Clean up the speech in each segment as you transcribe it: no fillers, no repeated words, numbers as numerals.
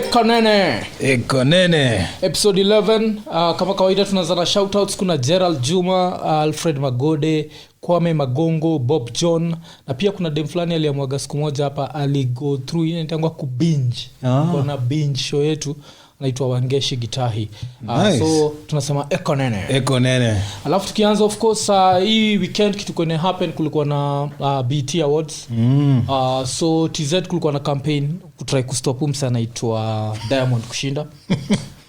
Iko Nini. Episode 11. Kama kawaida tunaanza na shoutouts. Kuna Gerald Juma, Alfred Magode, Kwame Magongo, Bob John, na pia kuna dem fulani aliyemwaga siku moja hapa aligo through inaitangwa kubinge. Kuna binge show yetu anaitwa Wangeshi Gitahi. Nice. So tunasema Iko Nini. Alafu tukianza of course hii weekend kitu kwenye happen kulikuwa na BET Awards. So TZ kulikuwa na campaign kutry kustop msa anaitwa Diamond kushinda.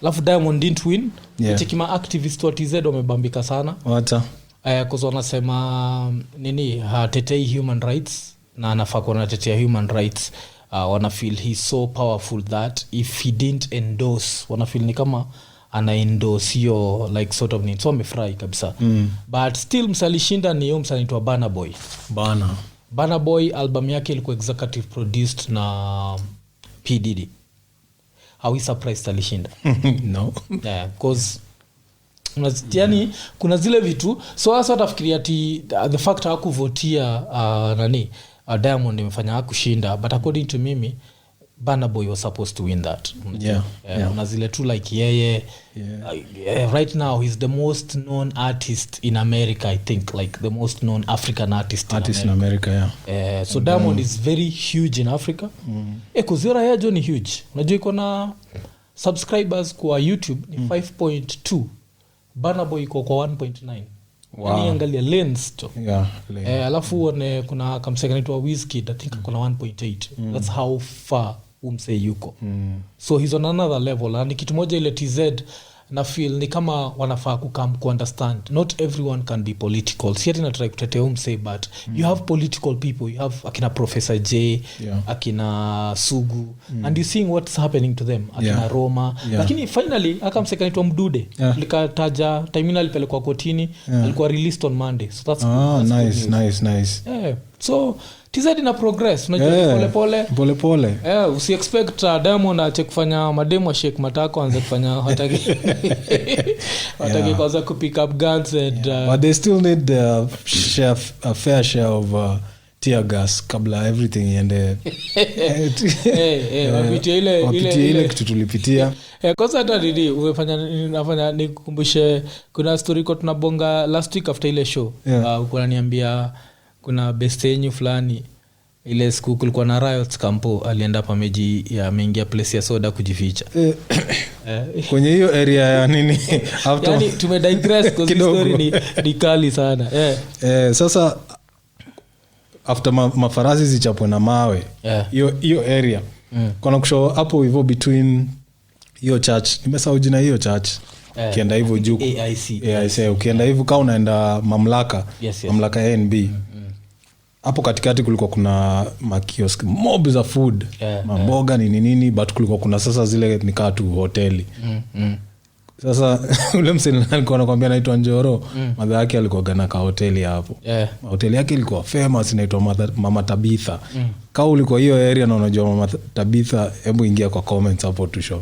Alafu Diamond didn't win. Yeah. Chekima activist wa TZ wamebambika sana. Wata Kwa wanasema nini hatetei human rights na anafaa kuwa anatetea human rights. Wana feel he's so powerful that if he didn't endorse, wana feel ni kama ana endorse yo like sort of nini. So amefurahi kabisa. But still msalishinda ni yo msanaitwa Burna Boy. Album yake ilikuwa executive produced na P Diddy. How is surprised alishinda? No. Yeah, cause yani kuna zile vitu so hasa utafikiria ati the fact hakuvotia Diamond imefanya hakushinda, but according to mimi Burna Boy was supposed to win that. Una zile tu like yeye right now he's the most known artist in America, I think, like the most known African artist in America. So Diamond is very huge in Africa. Kuzira yajo ni huge. Unajua iko na subscribers kwa YouTube ni 5.2. Burna Boy iko kwa 1.9. Wow. Yani angalia lens to. Alafu kuna kamseka naitwa Wizkid, I think kuna 1.8. That's how far umse yuko. So he's on another level. And kitu moja ile TZ na feel ni kama wanafaa ku understand. Not everyone can be political. Si ati na try kutetea umse, but you have political people. You have akina Professor J, akina Sugu, and you seeing what's happening to them. Akina Roma. Lakini finally akamseka naitwa Mdude. Likataja time alipelekwa kotini, alikuwa released on Monday. So that's nice. So TZ ina progress, unajua pole. Usi expect Diamond aache kufanya mademo shake matako anze kufanya hataki kwanza ku pick up guns and but they still need a fair share of tear gas kabla everything iende. Wapitia ile kitu tulipitia. Kwanza hata nini umefanya nikukumbushe kuna story kwa tunabonga last week after ile show. Uko niambia kuna best yenyu fulani ile siku kulikuwa na riots campo alienda hapa ameingia place ya soda kujificha. Kwenye hiyo area ya nini after yani tumedigress cause story ni kali sana. Sasa after mafarasi zichapwe na mawe hiyo area kuna kushow hapo hivyo between hiyo church, nimesahau jina hiyo church. Ukienda hivyo juu AIC ukienda hivyo kama unaenda mamlaka ya NB. Hapo katikati kulikuwa kuna makiosk mob za food, mamboga nini, but kulikuwa kuna sasa zile nikaa tu hoteli. Sasa ule msanii alikuwa anakuambia anaitwa Njoro, mother yake alikuwa gana ka hoteli hapo. Hoteli yake ilikuwa famous, inaitwa Mama Tabitha. Kama ulikuwa hiyo area na unajua Mama Tabitha, hebu ingia kwa comments hapo tu show.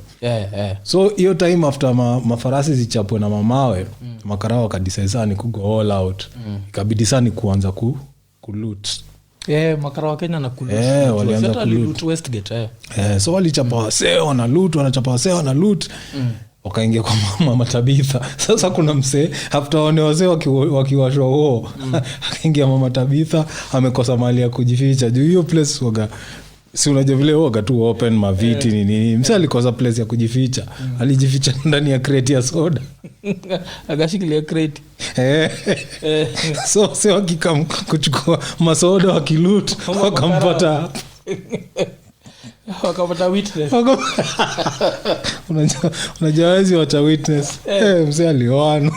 So hiyo time after mafarasi zichapwe na mamawe, makarao kadisa ni kugo all out. Ikabidi sana kuanza kuloot. Makarao Kenya na kuloot. Walianza kuloot Westgate. So walichapa waseo na loot, wanachapa waseo na loot. Wakaingia kwa Mama Tabitha. Sasa kuna msee after wale wazee wakiwashwa huo akaingia Mama Tabitha, amekosa mahali ya kujificha juu hiyo place waga, si unajua vile waga tu open maviti nini. Msee alikosa place ya kujificha, alijificha ndani ya crate ya soda. Agashikilia crate. So sio wakikam kuchukua masoda wakiloot wakampata wakapata witness. Unajua wazi wacha witness. Mzee alioana.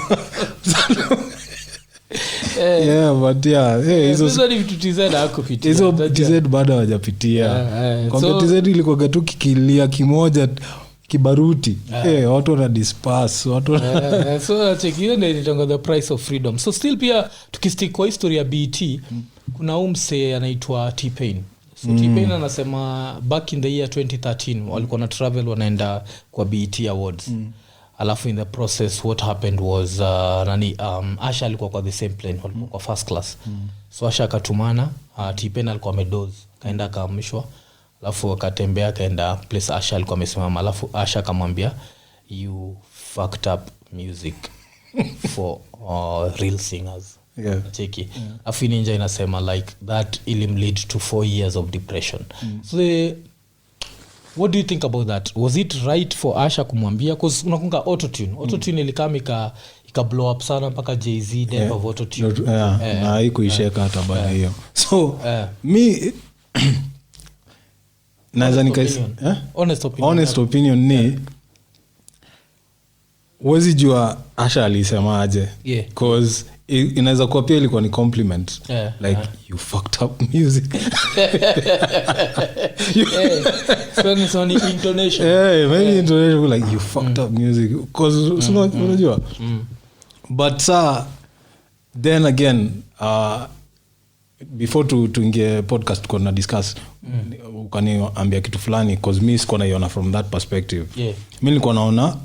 But hizo ni vitu TZ hakupitia. Hizo TZ bado hawajapitia. Kwa TZ ilikuwa tu kikilia kimoja kibaruti. Watu wana disperse, watu so check ni the price of freedom. So still pia tukistick kwa history ya BET, kuna umse anaitwa T-Pain. So T-Pain anasema back in the year 2013 walikuwa na travel wanaenda kwa BET Awards. Alafu in the process what happened was Asha alikuwa kwa the same plane, walikuwa kwa first class. So Asha akatumana, T-Pain alikuwa amedoze, kaenda kaamshwa. alafu akatembea kaenda place Asha alikuwa amesimama, alafu Asha akamwambia you fucked up music for real singers. Cheki afu ninja inasema like that ilim lead to 4 years of depression. So what do you think about that? Was it right for Asha kumwambia, cause unakumbuka autotune ilikamika ika blow up sana mpaka Jay-Z death of autotune na haikuisheka hata baada hiyo. So mi naweza nikaisa honest opinion ni wezi jua Asha alisemaje, cause inaweza kuwa pia ilikuwa ni compliment, like you fucked up music. So ni intonation, maybe intonation like you fucked up music, cause unajua. But then again before tuingie podcast tuko na discuss, ukaniambia kitu fulani, cause mi siko naiona from that perspective. Mi nilikuwa naona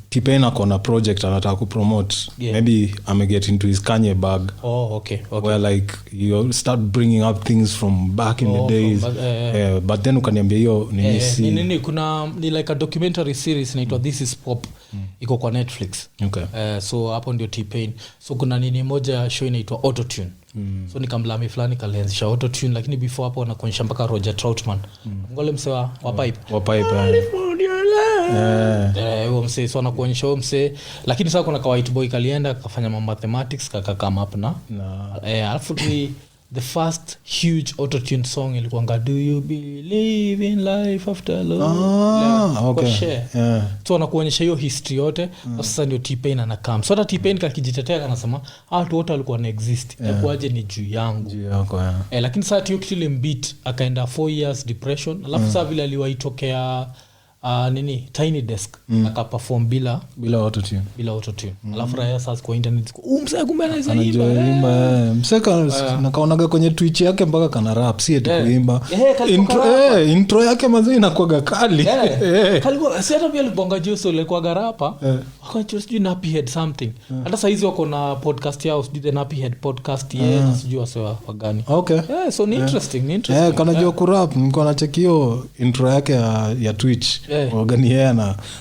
T-Pain akona project anataka kupromote, maybe get into his Kanye bag. Okay. Where like you start bringing up things from back in the days, but then ukaniambia hiyo nini kuna ni like a documentary series inaitwa This is Pop, iko kwa Netflix. So hapo ndio T-Pain. So kuna nini moja show inaitwa Autotune. So nikamlami fulani kalianzisha Autotune, lakini before hapo anakuonyesha mpaka Roger Troutman, ngole msewa wa pipe mse, so anakuonyesha mse, lakini sasa kuna white boy kalienda kafanya mathematics come up na alafu the first huge autotune song ilikuwa Do You Believe in Life After Love. So anakuonyesha hiyo history yote. Sasa ndio T-Pain anakam, so hata T-Pain kakijitetea anasema watu wote walikuwa na exist, yakuaje ni juu yangu lakini sasa hiyo kitu ile beat akaenda 4 years depression. Alafu sasa vile aliwaitokea nini Tiny Desk akaperform bila autotune alafu raya sasa kwa internet msaka kumbe anaweza imba msaka nakaonaga kwenye Twitch yake mpaka kana rap si eti kuimba intro yake mazee inakuaga kali kalikuwa si hata pia libonga Joso ilikuwa garapa akacho sijui Nappy Head something hata saa hizi wako na podcast yao sijui the Nappy Head podcast na sijui wasewa wagani so ni interesting kana jua kurap niko na check hiyo intro yake ya Twitch wagani yeye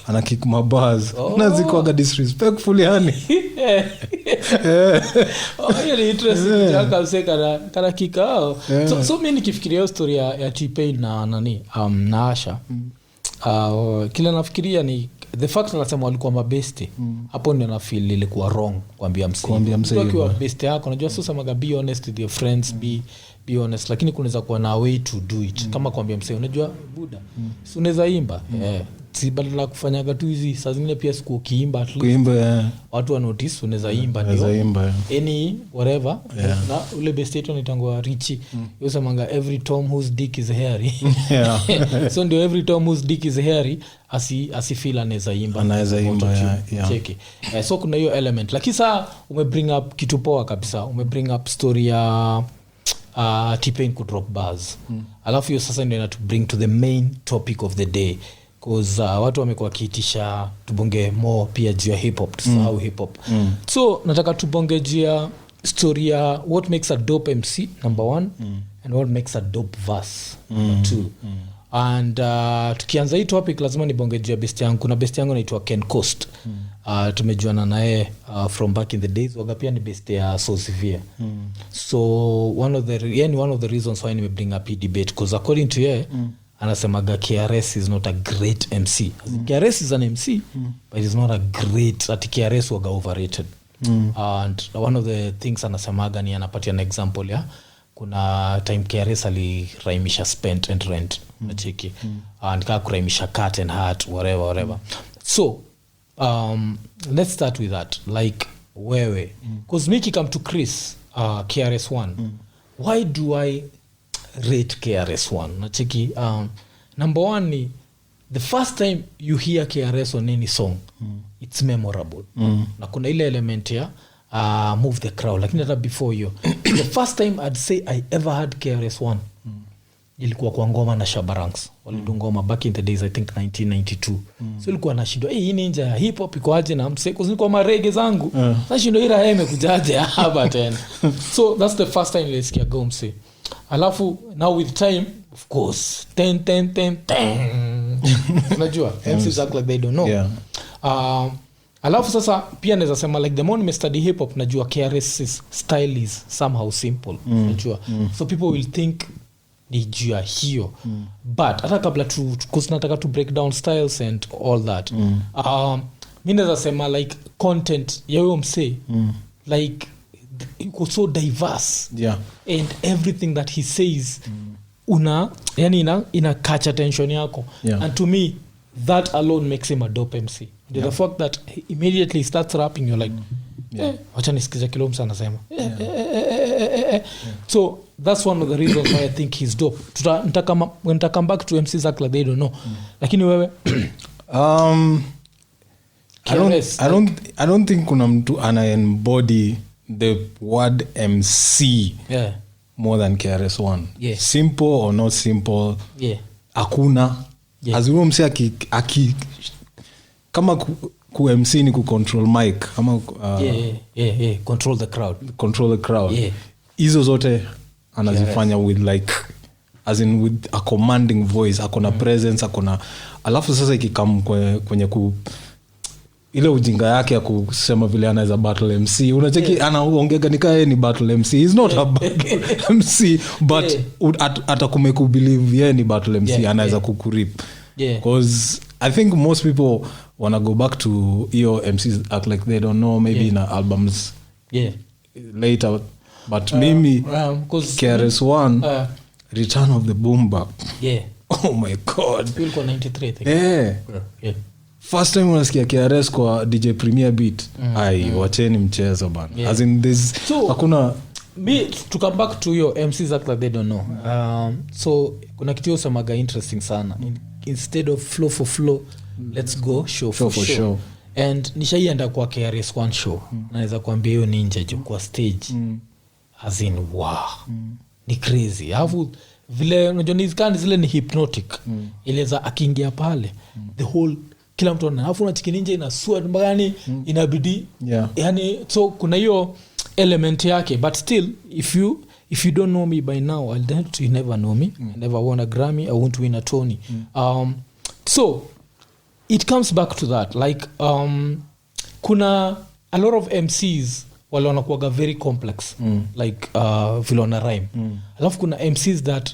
ana kick mabars na zikoaga disrespectful yani really interesting jaka useka kana kikao so mimi nikifikiria hiyo story ya T-Pain na nani na Asha kila nafikiria ni the fact anasema walikuwa mabeste hapo ndio na feel ilikuwa wrong kuambia msee ukiwa beste yako unajua sasa maga be honest with your friends, be honest, lakini kunaweza kuwa na way to do it kama kuambia msee unajua buda si unaweza imba si badala kufanyaga tu hizi saa zingine pia siku ukiimba at least watu wa notice unaweza imba ndio any whatever na ule best yetu nitangwa Richie yosemanga every Tom whose dick is hairy so ndio every Tom whose dick is hairy asifeel anaweza imba cheki so kuna hiyo element, lakini saa umebring up kitu poa kabisa, umebring up story ya T-Pain ku drop bars alafu hiyo sasa ndio to bring to the main topic of the day, cause watu wamekuwa kiitisha tubonge more pia juu ya hip hop, tusahau hip hop. So nataka tubonge juu ya story ya what makes a dope MC number 1 and what makes a dope verse number 2. And tukianza hii topic lazima nibonge juu ya best yangu. Kuna best yangu anaitwa Ken Coast. Tumejuana naye from back in the days, waga pia ni best ya So Severe. So one of the reasons why nime bring up debate, because according to ye anasemaga KRS is not a great MC. KRS is an MC but it's not a great, at KRS waga overrated. And one of the things anasemaga ni anapatia an example ya kuna time KRS aliraimisha spent and rent nacheki and kaa kuraimisha cut and hat whatever. So let's start with that, like wewe because Mickey come to Chris KRS1 why do I rate KRS1 nacheki number 1 ni the first time you hear KRS on any song it's memorable na kuna ile element ya move the crowd, lakini hata before you the first time I'd say I ever had KRS1 ilikuwa kwa ngoma na Shabaranks walidu ngoma back in the days I think 1992 so ilikuwa na shindo hii ninja ya hip hop iko aje na mseko zilikuwa marege zangu sasa shindo ira heme kujaje hapa tena so that's the first time nilisikia go mse alafu now with time of course 10 unajua MCs act like they don't know. Yeah. Alafu sasa pia naweza sema like the more me study hip hop najua KRS style is somehow simple. Najua so people will think ni jua hiyo but hata kabla tunataka to break down styles and all that mimi naweza sema like content ya huyo msee like it's so diverse. Yeah. And everything that he says ina catch attention yako. Yeah. And to me that alone makes him a dope MC. The fact that he immediately starts rapping you're like acha nisikize kilo msa anasema so that's one of the reasons why I think he's dope. Nita come back to MCs act like they don't know. Lakini wewe I don't think kuna mtu ana embody the word MC more than KRS-One. Yeah. Simple or not simple. Yeah. Hakuna. Yeah. Azuro msi aki kama ku MC ni ku control mic kama control the crowd. Yeah. Hizo zote anazifanya with like as in with a commanding voice, akona presence, akona alafu sasa ikikam kwenye ile ujinga yake ya kusema vile anaweza battle MC unacheki anaongea ni kama ni battle MC. He's not a battle MC but atakumeku believe yeye ni battle MC anaweza kukurip because I think most people wanna go back to MCs act like they don't know maybe in albums later but mimi KRS-One Return of the Boom Bap oh my god ilikuwa 93 I think first time unasikia KRS kwa DJ Premier Beat wacheni mchezo bana as in this hakuna me to come back to your MCs act like they don't know so kuna kitu samaga interesting sana instead of flow for flow let's go show for show and nishaienda kwa KRS-One show naweza kuambia hiyo ninja jo kwa stage as in wow ni crazy hafu vile unajua ni zile ni hypnotic ileza akiingia pale the whole kila mtu alafu unachiki ninja ina sweat mbagani inabidi yani so kuna hiyo element yake but still if you don't know me by now I'll bet you never know me. I never won a Grammy, I won't win a Tony. So it comes back to that like kuna a lot of MCs wale wanakuwa very complex like vile wana rhyme alafu kuna MCs that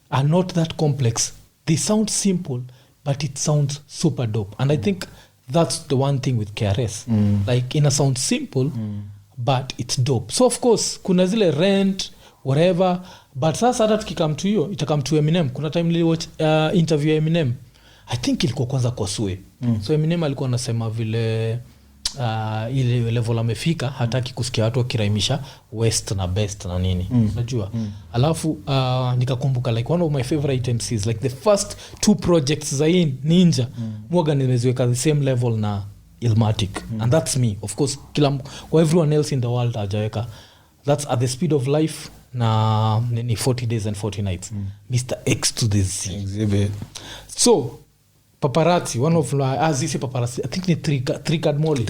are not that complex, they sound simple but it sounds super dope and I think that's the one thing with KRS like ina sound simple but it's dope. So of course kuna zile Rent whatever but sasa hata tukikam to hiyo itakam to Eminem. Kuna time niliwatch interview ya Eminem I think ilikuwa kwanza kwa Sue so Eminem alikuwa anasema vile ile level amefika hataki kusikia watu wakiraimisha west na best na nini unajua alafu nikakumbuka like one of my favorite MCs like the first two projects za Ninja mwaga nimeziweka the same level na Illmatic and that's me of course kwa everyone else in the world hajaweka that's At the Speed of Life na ni 40 Days and 40 Nights Mr. X to the Z exhibit. So Paparazzi one of Azizi Paparazzi I think ni three card molly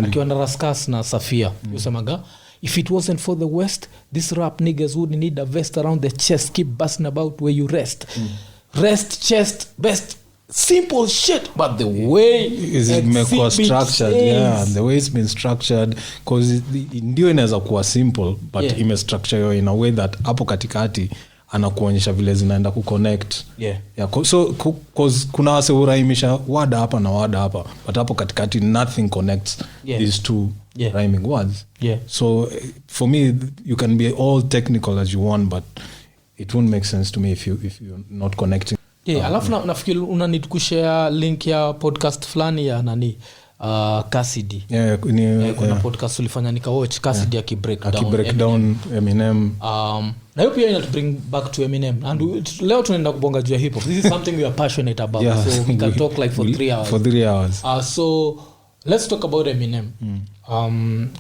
akiwa na Raskas na Safia yosemaga if it wasn't for the West this rap niggas wouldn't need a vest around the chest keep busting about where you rest rest chest best simple shit but the way it's structured the way it's been structured cause ndio inaweza kuwa simple but imestructure in a way that hapo katikati anakuonyesha vile zinaenda kuconnect so cause kuna wase uraimisha wada hapa na wada hapa but hapo katikati nothing connects these two rhyming words so for me you can be all technical as you want but it won't make sense to me if you're not connecting alafu nafikiri una need kushare link ya podcast fulani ya nani Cassidy kuna podcast ulifanya nikawatch Cassidy akibreak down Eminem na hiyo pia inatu bring back to Eminem and leo tunaenda kubonga juu ya hip hop. This is something we are passionate about so we can talk like for 3 hours so let's talk about Eminem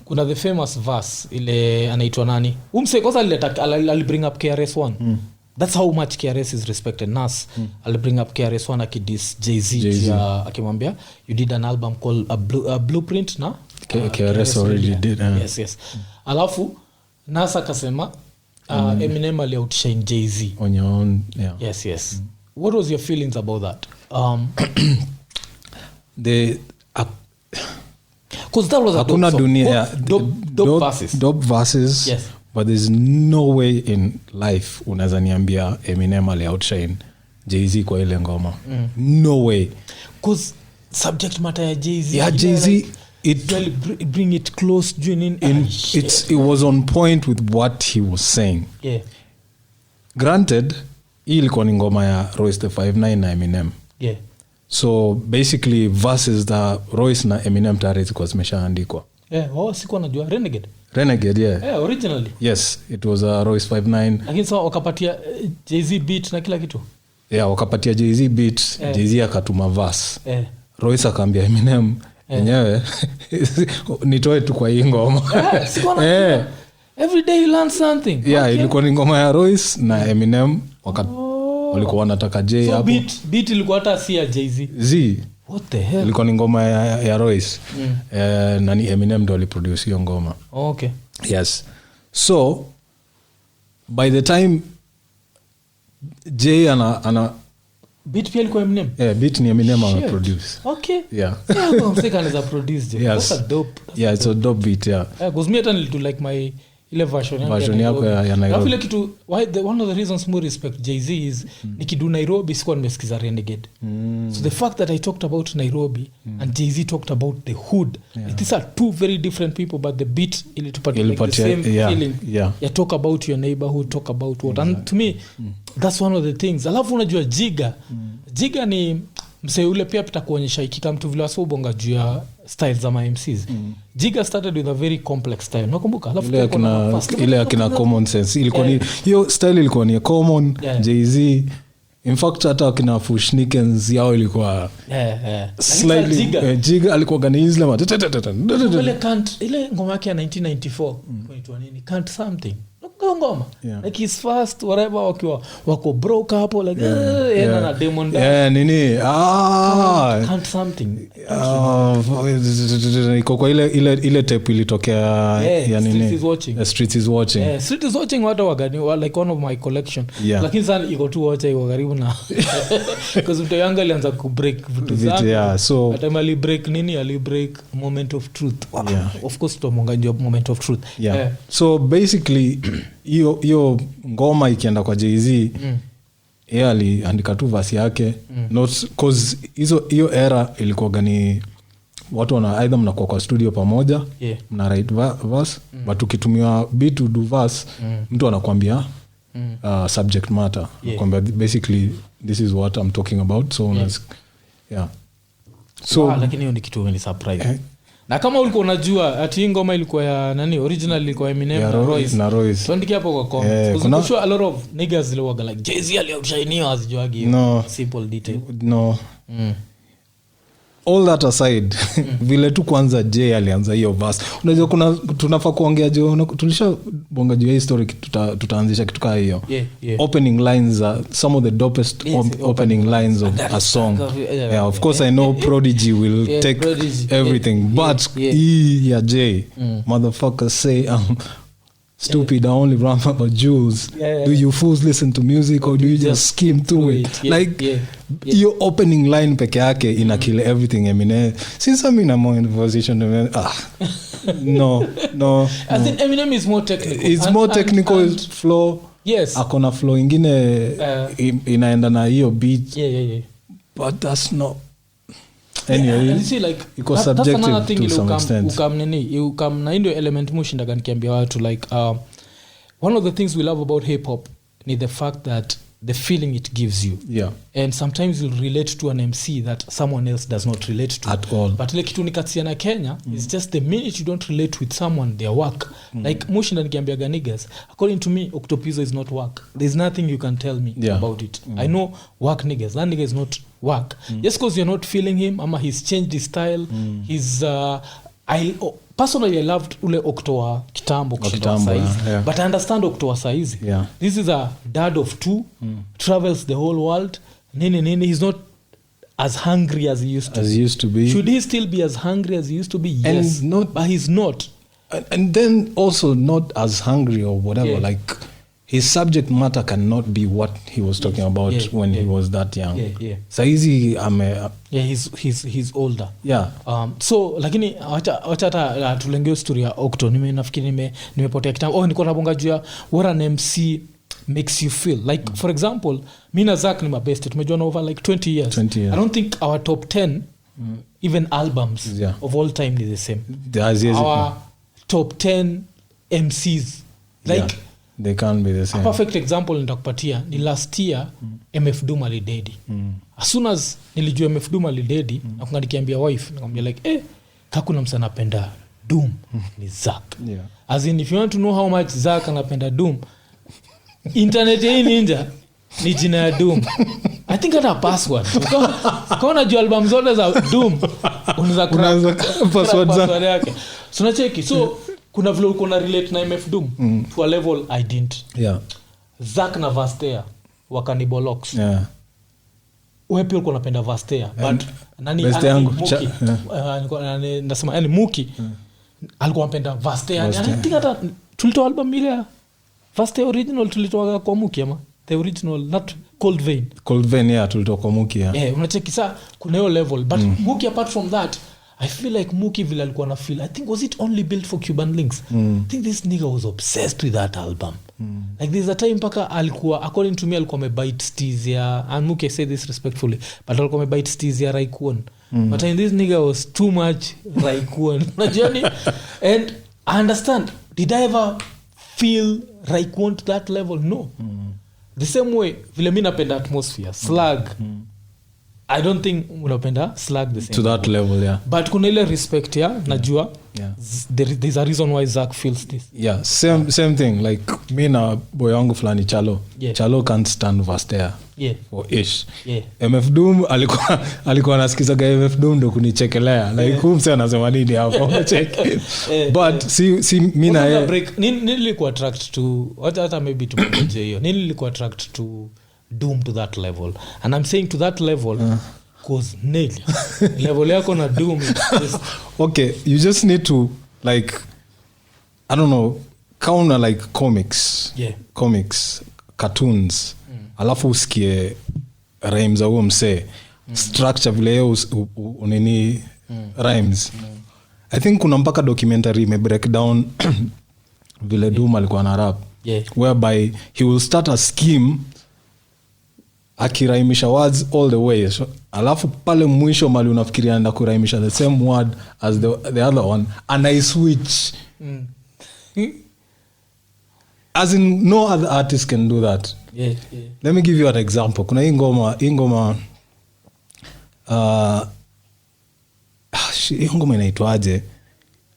kuna the famous verse ile anaitwa nani umse kwanza ali bring up KRS-One that's how much KRS is respected. Nas I'll bring up KRS-One akidis Jay-Z akimwambia you did an album called a Blueprint na KRS already did yes alafu Nas akasema Eminem ali outshine Jay-Z on your own. Yes. What was your feelings about that? Because that was a hakuna dunia dope verses. Yes. But there's no way in life unaweza niambia Eminem ali outshine Jay-Z kwa ile ngoma. No way. Because subject matter ya Jay-Z. Yeah, Jay-Z like, it really bring it close it was on point with what he was saying. Yeah. Granted, hii ilikuwa ni ngoma ya Royce the 5'9" na Eminem. Yeah. So basically verses that Royce na Eminem tayari zilikuwa zimeshaandikwa. Yeah, sikuwa najua Renegade, yeah. Yeah, originally. Yes, it was Royce 5'9". Lakini sasa wakapatia Jay-Z beat na kila kitu. Yeah, wakapatia Jay-Z beat, Jay-Z akatuma verse. Royce akaambia Eminem yenyewe nitoe tu kwa hii ngoma. Sikuwa najua. Every day you learn something. Yeah, okay. Ilikuwa ni ngoma ya Royce na Eminem walikuwa wanataka Jay hapo. So beat ilikuwa hata si ya Jay-Z. What the hell? Ilikuwa ni ngoma ya Royce. Na ni Eminem ndo aliproduce hiyo ngoma. Okay. Yes. So by the time Jay ana beat pia ilikuwa Eminem. Yeah, beat ni Eminem produce. Okay. Yeah. Yeah, I'm second as a producer. Yes. That's a dope. It's a dope beat, yeah. Because me and to like my ile version yako ya Nairobi. Ile kitu one of the reasons more respect Jay-Z is nikidu Nairobi sikuwa nimesikiza Renegade. So the fact that I talked about Nairobi and Jay-Z talked about the hood, these are two very different people, but the beat ilitupatia like the same feeling. You talk about your neighborhood, talk about what. And to me that's one of the things. Alafu unajua Jiga ni msee ule pia pitakuonyesha ikika mtu vile wasa ubonga juu ya styles za MCs. Jiga started with a very complex style. Nakumbuka? Alafu ile akina common sense. Ilikuwa ni hiyo style ilikuwa ni common, Jay-Z. In fact hata akina Fushnikens yao ilikuwa slightly Jiga alikuwa gani Islam. Ile ngoma yake ya 1994 inaitwa nini? Can't something. Ngoma like his first whatever wako broke hapo like na demon nini can't something iko kwa ile tape ilitokea ya nini Street is watching Street is watching what wagani like one of my collection lakini sana iko tu watch iko karibu na because mtu yangu alianza ku break vitu zake so hata ali break nini ali break moment of truth of course to monga moment of truth so basically hiyo ngoma ikienda kwa Jay-Z yeye aliandika tu verse yake not cause hiyo era ilikuwa gani watu wana either mnakuwa kwa studio pamoja mna write verse but ukitumiwa beat to do verse mtu anakuambia subject matter anakuambia basically this is what I'm talking about so so lakini hiyo ni kitu ni surprise na kama ulikuwa unajua ati ngoma ilikuwa ya nani original ilikuwa Eminem na Royce tuandike hapo kwa comment kuna sure a lot of niggas zile waga like Jay-Z alioutshinewa azijuagi simple detail all that aside vile tu kwanza Jay alianza hiyo verse unajua kuna tunafaa kuongea tulisha bonga juu ya history tutaanzisha kitu kama hiyo opening lines are some of the dopest opening lines of a song of course I know Prodigy will take everything but yeah Jay motherfucker say stupid I only run about Jews do you fools listen to music or do you just skim through it like your opening line peke yake ina kill everything Eminem since I'm in a more position no I think Eminem is more technical it's more technical flow akona flow ingine inaenda na hiyo beat but that's not anyway you see like because subjective to some extent ukam na ndio element mushinda nikiambia watu like one of the things we love about hip hop is the fact that the feeling it gives you and sometimes you'll relate to an MC that someone else does not relate to at all but like kitu nikatia na Kenya is just the minute you don't relate with someone their work like mushinda nikiambia ganigas according to me Octopizzo is not work there's nothing you can tell me about it I know work niggas that nigga is not work just because you're not feeling him ama he's changed his style he's personally I loved ule Octo kitambo size but I understand Octo size this is a dad of two travels the whole world nini he's not as hungry as he used to be should he still be as hungry as he used to be yes and not, but he's not and then also not as hungry or whatever like his subject matter cannot be what he was talking about when he was that young. Saizi he's older. So lakini wacha tulengeo story ya Octo. Nafikiri nimepotea kitambo. Niko nabonga juu ya what an MC makes you feel like. For example, mi na Zach ni mabest, tumejuana over like 20 years. I don't think our top 10 even albums of all time is the same. Our top 10 MCs like they can't be the same. A perfect example nitakupatia ni last year MF Doom alidedi. As soon as nilijua MF Doom alidedi, nakunganikiambia wife, nikamwambia like kakuna msa anapenda Doom ni Zach. As in if you want to know how much Zach anapenda Doom, internet hii ninja ni jina ya Doom. I think hata password. Kwa unajua album zote za Doom unaweza password yake. So nacheki. So kuna vile uko na relate na MF Doom to a level I didn't. Zach na Vastea wakanibolox. Wewe pia uko unapenda Vastea but nani Muki? Nasema yani Muki alikuwa anapenda Vastea. I think hata tulitoa album ile Vastea original tulitoa kwa Muki ama the original not Cold Vein tulitoa kwa Muki unacheki saa kuna hiyo level but Muki apart from that I feel like Muki vile alikuwa na feel I think was it only built for Cuban links. I think this nigga was obsessed with that album. Like there's a time paka alikuwa according to me alikuwa amebite steez ya and Muki say this respectfully but alikuwa amebite steez ya Raikkonen. But in this nigga was too much Raikkonen. Unajua ni and I understand did I ever feel Raikkonen to that level? No. The same way vile mimi napenda atmosphere slug I don't think unapenda slug the same to that level but kuna ile respect najua there's a reason why Zach feels this same thing like me na boy wangu fulani Chalo can't stand Vastea for ish MF Doom alikuwa anasikiza MF Doom ndo kunichekelea like kumse anasema nini hapo check but si mimi na nilikuwa attract to hata maybe to project hiyo nilikuwa attract to Doom to that level and I'm saying to that level cause level yako na Doom is okay you just need to like I don't know kauna like comics cartoons alafu usikie rhymes au mse structure vile unini rhymes I think kuna mpaka documentary me break down vile Doom alikuwa na rap whereby he will start a scheme akiraimisha words all the way alafu pale mwisho mali unafikiria anaenda kuraimisha the same word as the other one and I switch as in no other artist can do that. Let me give you an example. Kuna hii ngoma hii ngoma inaitwaje?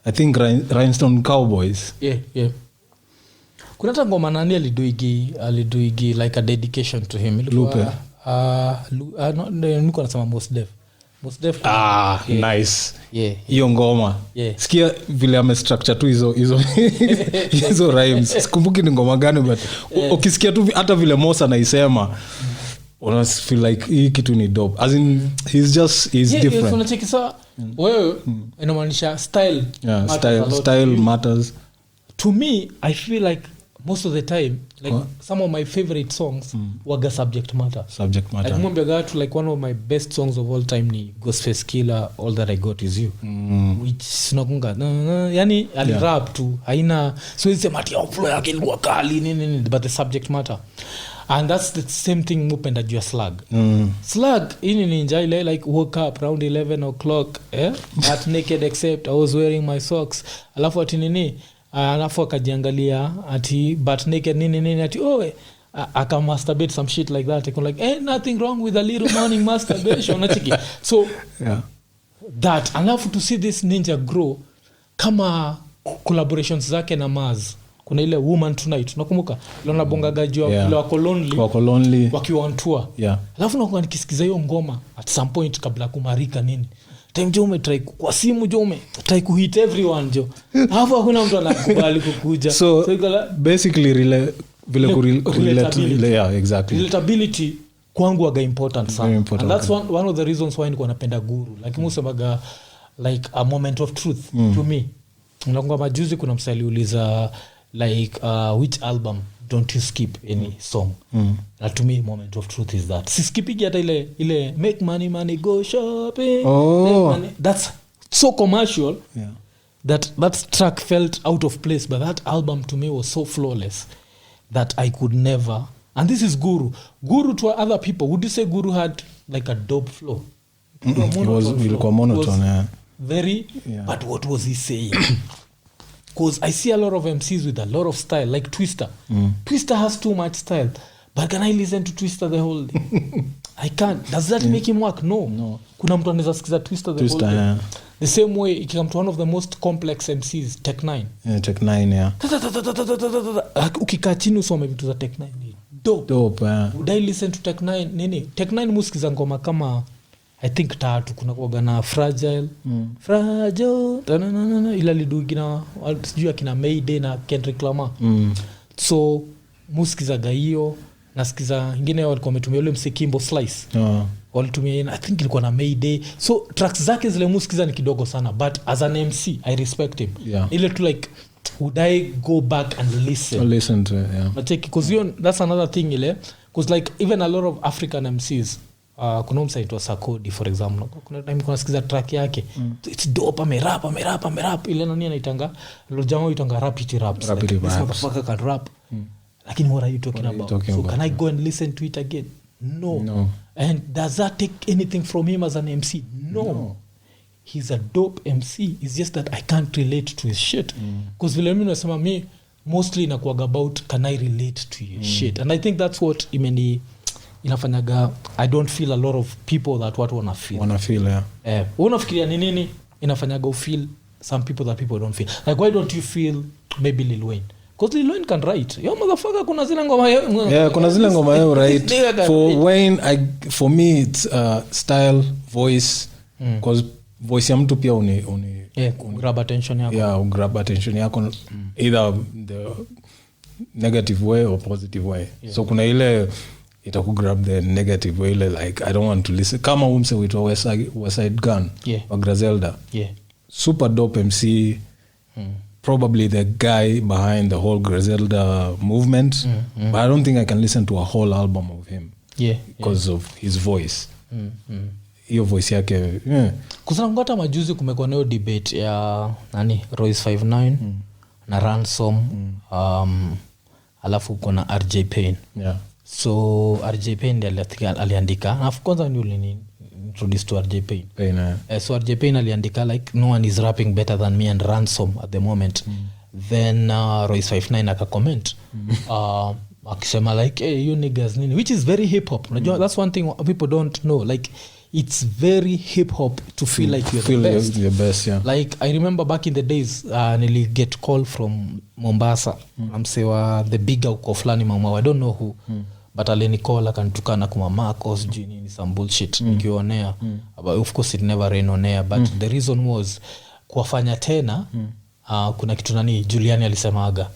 I think Rhinestone Cowboys. Kuna hata ngoma nani alidoigi like a dedication to him. Lupe. Niko nasema Most Def. Nice. Hiyo ngoma. Sikia vile amestructure tu hizo rhymes. Sikumbuki ni ngoma gani but ukisikia tu hata vile Mosa anaisema una feel like hii kitu ni dope. As in he's different. Unacheki sawa wewe inamaanisha style matters. To me I feel like most of the time like some of my favorite songs waga subject matter. I remember that like one of my best songs of all time ni Ghostface Killer All That I Got Is You which sinakunga yani ali rap tu haina so it's a matter of flow yake ilikuwa kali nini but the subject matter and that's the same thing mupenda juu ya slug ini ninja ile like woke up around 11 o'clock but naked except I was wearing my socks alafu ati nini alafu akajiangalia ati but naked nini ati aka masturbate some shit like that iko like nothing wrong with a little morning masturbation unachiki so that alafu to see this ninja grow kama collaborations zake na Maz kuna ile Woman Tonight nakumbuka ile anabonga gajua ile wako lonely wakiwa on tour alafu nakumbuka nikisikiza hiyo ngoma at some point kabla kumarika nini time jo umetry kwa simu jo umetry kuhit everyone jo alafu hakuna mtu anakubali kukuja so basically relatability kwangu waga important sana and that's one of the reasons why niko napenda Guru like musemaga like a moment of truth to me unakunga majuzi kuna msali uliza like which album don't you skip any song. Na to me moment of truth is that si skipping hata ile make money go shopping. Money. That's so commercial. Yeah. That track felt out of place, but that album to me was so flawless that I could never. And this is Guru to other people. Would you say Guru had like a dope flow? It was monotone. Yeah. Very. Yeah. But what was he saying? Because I see a lot of MCs with a lot of style, like Twista. Twista has too much style. But can I listen to Twista the whole day? I can't. Does that make him work? No. Kuna mtu anaweza sikiza Twista the whole day. Yeah. The same way, it comes to one of the most complex MCs, Tech 9. Yeah, Tech 9, yeah. Ukikaa chini usome vitu za Tech 9. Dope, yeah. Would I listen to Tech 9? Nini? Tech 9 musikiza ngoma kama, I think 3. Kuna kuwaga na Fragile. Fragile. Ila lidugi sijui akina Mayday na Kendrick Lamar. So, musikizaga hiyo. Nasikiza ingine walikuwa wametumia ule msekimbo Slice. Walitumia I think ilikuwa na Mayday. So tracks zake zile musikiza ni kidogo sana, but as an MC I respect him. Yeah. Ile to like would I go back and listen to it, yeah. Because that's another thing ile, because like even a lot of African MCs kuna msa itwa Sakodi for example, kuna time kuna sikiza track yake it's dope, amerap ile nani anaitanga lojamo itanga rapid rap, like, this motherfucker can rap. Lakini what are you talking about? So can I go and listen to it again? No. And does that take anything from him as an MC? No. He's a dope MC. It's just that I can't relate to his shit. Because vile mimi nasema me mostly inakuwaga about can I relate to your shit. And I think that's what inafanyaga I don't feel a lot of people that what wanna feel. Yeah. Unafikiria ni nini inafanyaga feel some people that people don't feel. Like why don't you feel maybe Lil Wayne? Because Lil Wayne can write. Yo motherfucker kuna zile ngoma yao. Yeah, kuna zile ngoma yao right. For Wayne for me it's style, voice. Because voice ya mtu pia grab attention yako. Yeah, grab attention yako either the negative way or positive way. Yeah. So kuna ile itakugrab the negative way like I don't want to listen. Kama umse witwa West Side Gun or Griselda. Yeah. Super dope MC. Probably the guy behind the whole Griselda movement. But I don't think I can listen to a whole album of him. Because of his voice. Hiyo voice yake. Kusangata majuzi kumekuwa nayo debate ya Royce 59 na Ransom. Alafu kuna RJ Payne. Yeah. So RJ Payne aliandika. Na kwanza ni ulini introduced to RJ Payne. So RJ Payne aliandika like no one is rapping better than me and Ransom at the moment. Then Royce 59 aka-comment akisema like hey you niggas nini, which is very hip hop. Unajua that's one thing people don't know, like it's very hip hop to feel like you're the best. Yeah. Like I remember back in the days nili get call from Mombasa. Amsewa the big uko flani mama, I don't know who. But aleni call akanitukana kuma Marcos nini some bullshit nikionea. But of course it never rain on air, but the reason was kuwafanya tena kuna kitu nani Juliani alisemaga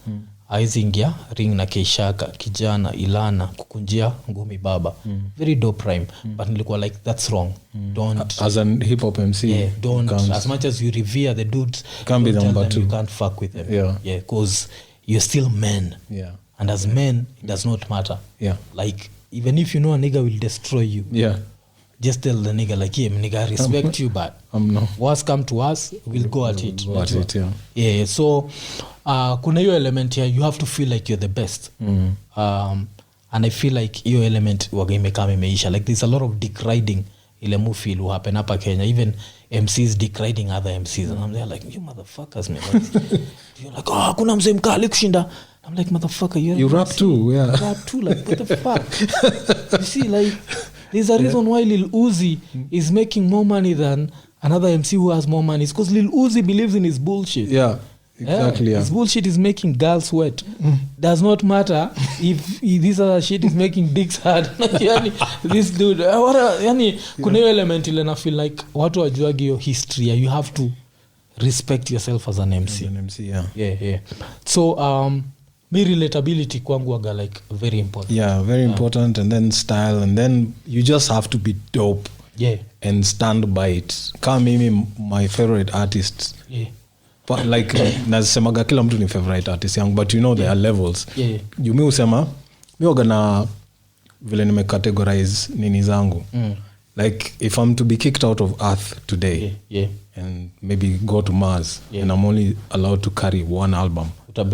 aizingia ring na Keishaka kijana Ilana kukunjia ngumi baba. Very dope rhyme. But nilikuwa like that's wrong. Don't as an hip hop MC. Yeah, don't as much as you revere the dudes can't be number 2. You can't fuck with them. Yeah, because you're still men. Yeah. And as men it does not matter. Yeah. Like even if you know a nigga will destroy you. Yeah. Just tell the nigga like yeah nigga I respect you but no. Worst come to us we'll go at it. Yeah. So kuna hiyo element here, you have to feel like you're the best. And I feel like hiyo element waga imeisha. Like there's a lot of dick riding ile movie will happen hapa Kenya, even MCs dick riding other MCs. And I'm there like you motherfuckers man. You're like kuna mzee mkali kushinda. I'm like motherfucker you rap too. Yeah. Rap too, like what the fuck. You see like there's a reason why Lil Uzi is making more money than another MC who has more money. It's because Lil Uzi believes in his bullshit. Yeah, exactly. Yeah. His bullshit is making girls wet. Does not matter if this other shit is making dicks hard. This dude, kuna hiyo element ile na feel like watu wajuagi hiyo history. You have to respect yourself as an MC. Yeah. So me relatability kwangu waga like very important. Yeah, very important. And then style, and then you just have to be dope. Yeah. And stand by it. Kama mimi my favorite artists. Yeah. like nasemaga kila mtu ni favorite artist yangu, but you know there are levels. Jumi usema mi ogana vile nimecategorize nini zangu. Like if I'm to be kicked out of Earth today and maybe go to Mars and I'm only allowed to carry one album,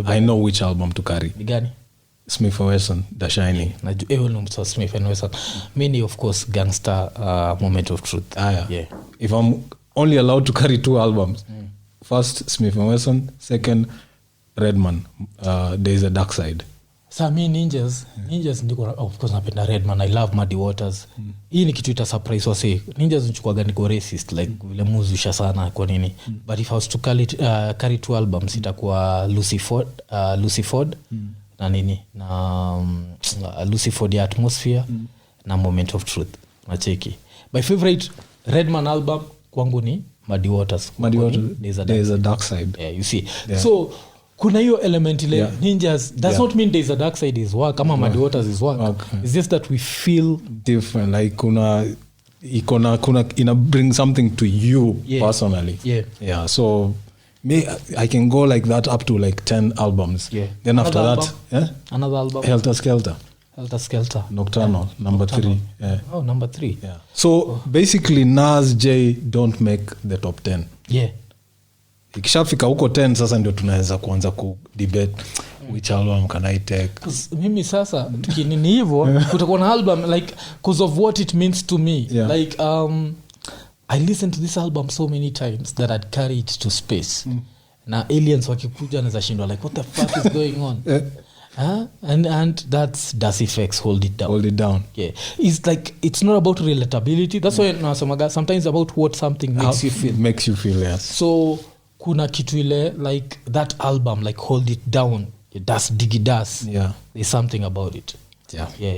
I know which album to carry. Gani? Smith & Wesson, The Shining. Najua Smith & Wesson. Many of course Gangster, Moment of Truth. If I'm only allowed to carry 2 albums, first Smith & Wesson, second Redman, There Is a Dark Side. Sa mi Ninjas ndiko of course napenda Redman. I love Muddy Waters. Hii ni kitu ita surprise wase. Ninjas nchukwaga niko racist like vile muzusha sana kwa nini. But if I was to carry 2 albums itakuwa Lucy Ford na nini na Lucy Ford ya Atmosphere na Moment of Truth. Nacheki. My favorite Redman album kwangu ni Muddy Waters. There is a Dark Side. Yeah, you see. Yeah. So kuna hiyo element ile Ninjas does not mean there is a dark side is work kama Muddy Waters is work. It's just that we feel different, like kuna ina bring something to you personally. So me I can go like that up to like 10 albums. Then after another album Helter Skelter Nocturnal number 3. Oh, number 3. So basically Nas J don't make the top 10. Ikishafika huko 10 sasa ndio tunaweza kuanza ku debate which album can I take. Mimi sasa tukinini hivyo kutakuwa na album like because of what it means to me. Like I listened to this album so many times that I'd carry it to space. Na aliens wakikuja naweza shindwa like what the fuck is going on. And that's Das Effects Hold It Down. It's like it's not about relatability. That's why nasemaga sometimes about what something makes you feel. So kuna kitu ile like that album like Hold It Down, Das Diggy Das. There's something about it.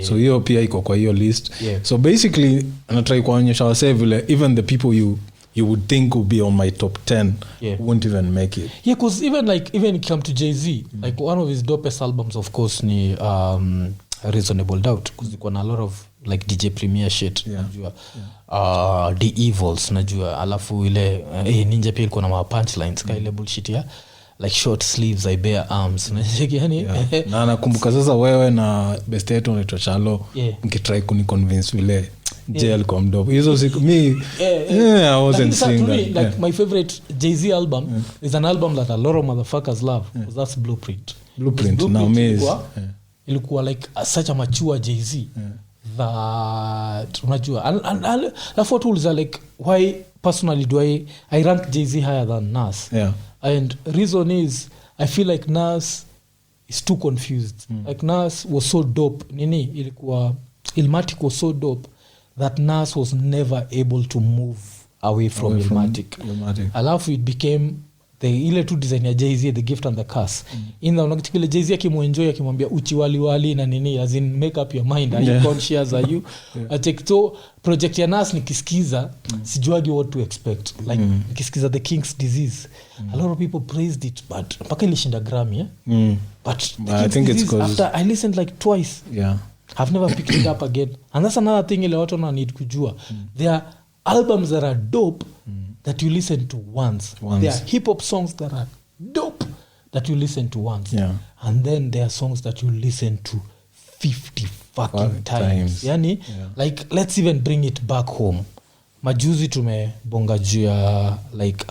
So hiyo pia iko kwa hiyo list. So basically anatry kuonyesha wase vile even the people you would think would be on my top 10 won't even make it. Because even come to Jay-Z, like one of his dopest albums of course ni Reasonable Doubt, because iko na a lot of like DJ Premier shit. Najua The Evils najua, alafu ile Ninja pia iko na ma punchlines ka ile bullshit ya like short sleeves I bare arms unacheki yani. Na nakumbuka sasa wewe na best yetu unaitwa Chalo mkitry kuniconvince vile jail kwa mdogo hizo siku me I wasn't seeing that. Like my favorite Jay-Z album is an album that a lot of motherfuckers love, because that's Blueprint. Now amazing. Ilikuwa like such a mature Jay-Z that unajua and that's what was like why personally do I rank Jay-Z higher than Nas. And reason is I feel like Nas is too confused. Like Nas was so dope nini ilikuwa Illmatic was so dope that Nas was never able to move away from Illmatic. Alafu it became the ile tu design ya Jay-Z, The Gift and the Curse. In the unakile Jay-Z akimuenjoy akimwambia uchi wali na nini, as in make up your mind, are you conscious, are you take to project ya Nas nikisikiza sijuagi what to expect. Like nikisikiza The King's Disease, a lot of people praised it but mpaka ilishinda Grammy but I think it's because after I listened like twice I've never picked it up again. And that's another thing ile watu na need kujua. There are albums that are dope that you listen to once. There are hip-hop songs that are dope that you listen to once. And then there are songs that you listen to 50 fucking times. Yani, like, let's even bring it back home. Majuzi tumebonga juu ya like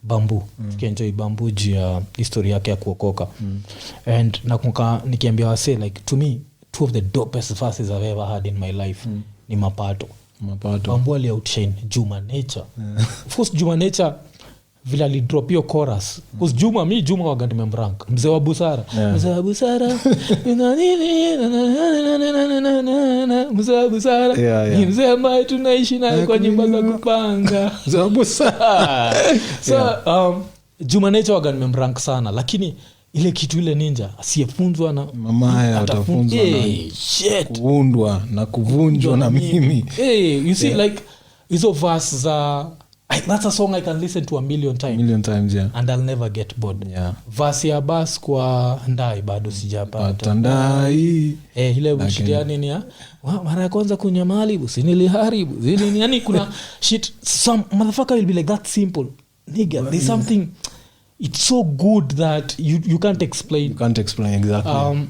Bamboo. Tukienjoy Bamboo juu ya historia yake ya kuokoka. And nakumbuka nikiambia wase like to me 2 of the dopest verses I've ever had in my life ni Mapato. Bamboo ali outshine Juma Nature. Of course Juma Nature vile ali drop your chorus, because Juma waga nimemrank mzee wa busara. Mzee wa busara mzee wa busara ni mzee ambaye tunaishi naye kwa nyumba za kupanga. Mzee wa busara. So Juma Nature waga nimemrank sana, lakini ile kitu ile ninja asiyefunzwa na mama atafunzwa na kuundwa na kuvunjwa na mimi. You see like hizo verses that's a song I can listen to a million times and I'll never get bored. Verse ya Bass kwa Ndai bado sijapata. Ndai ile buchitia nini ya mara ya kwanza kunywa mali usiniliharibu zini yani kuna shit some motherfucker will be like that simple nigga. There's something it's so good that you can't explain. You can't explain exactly.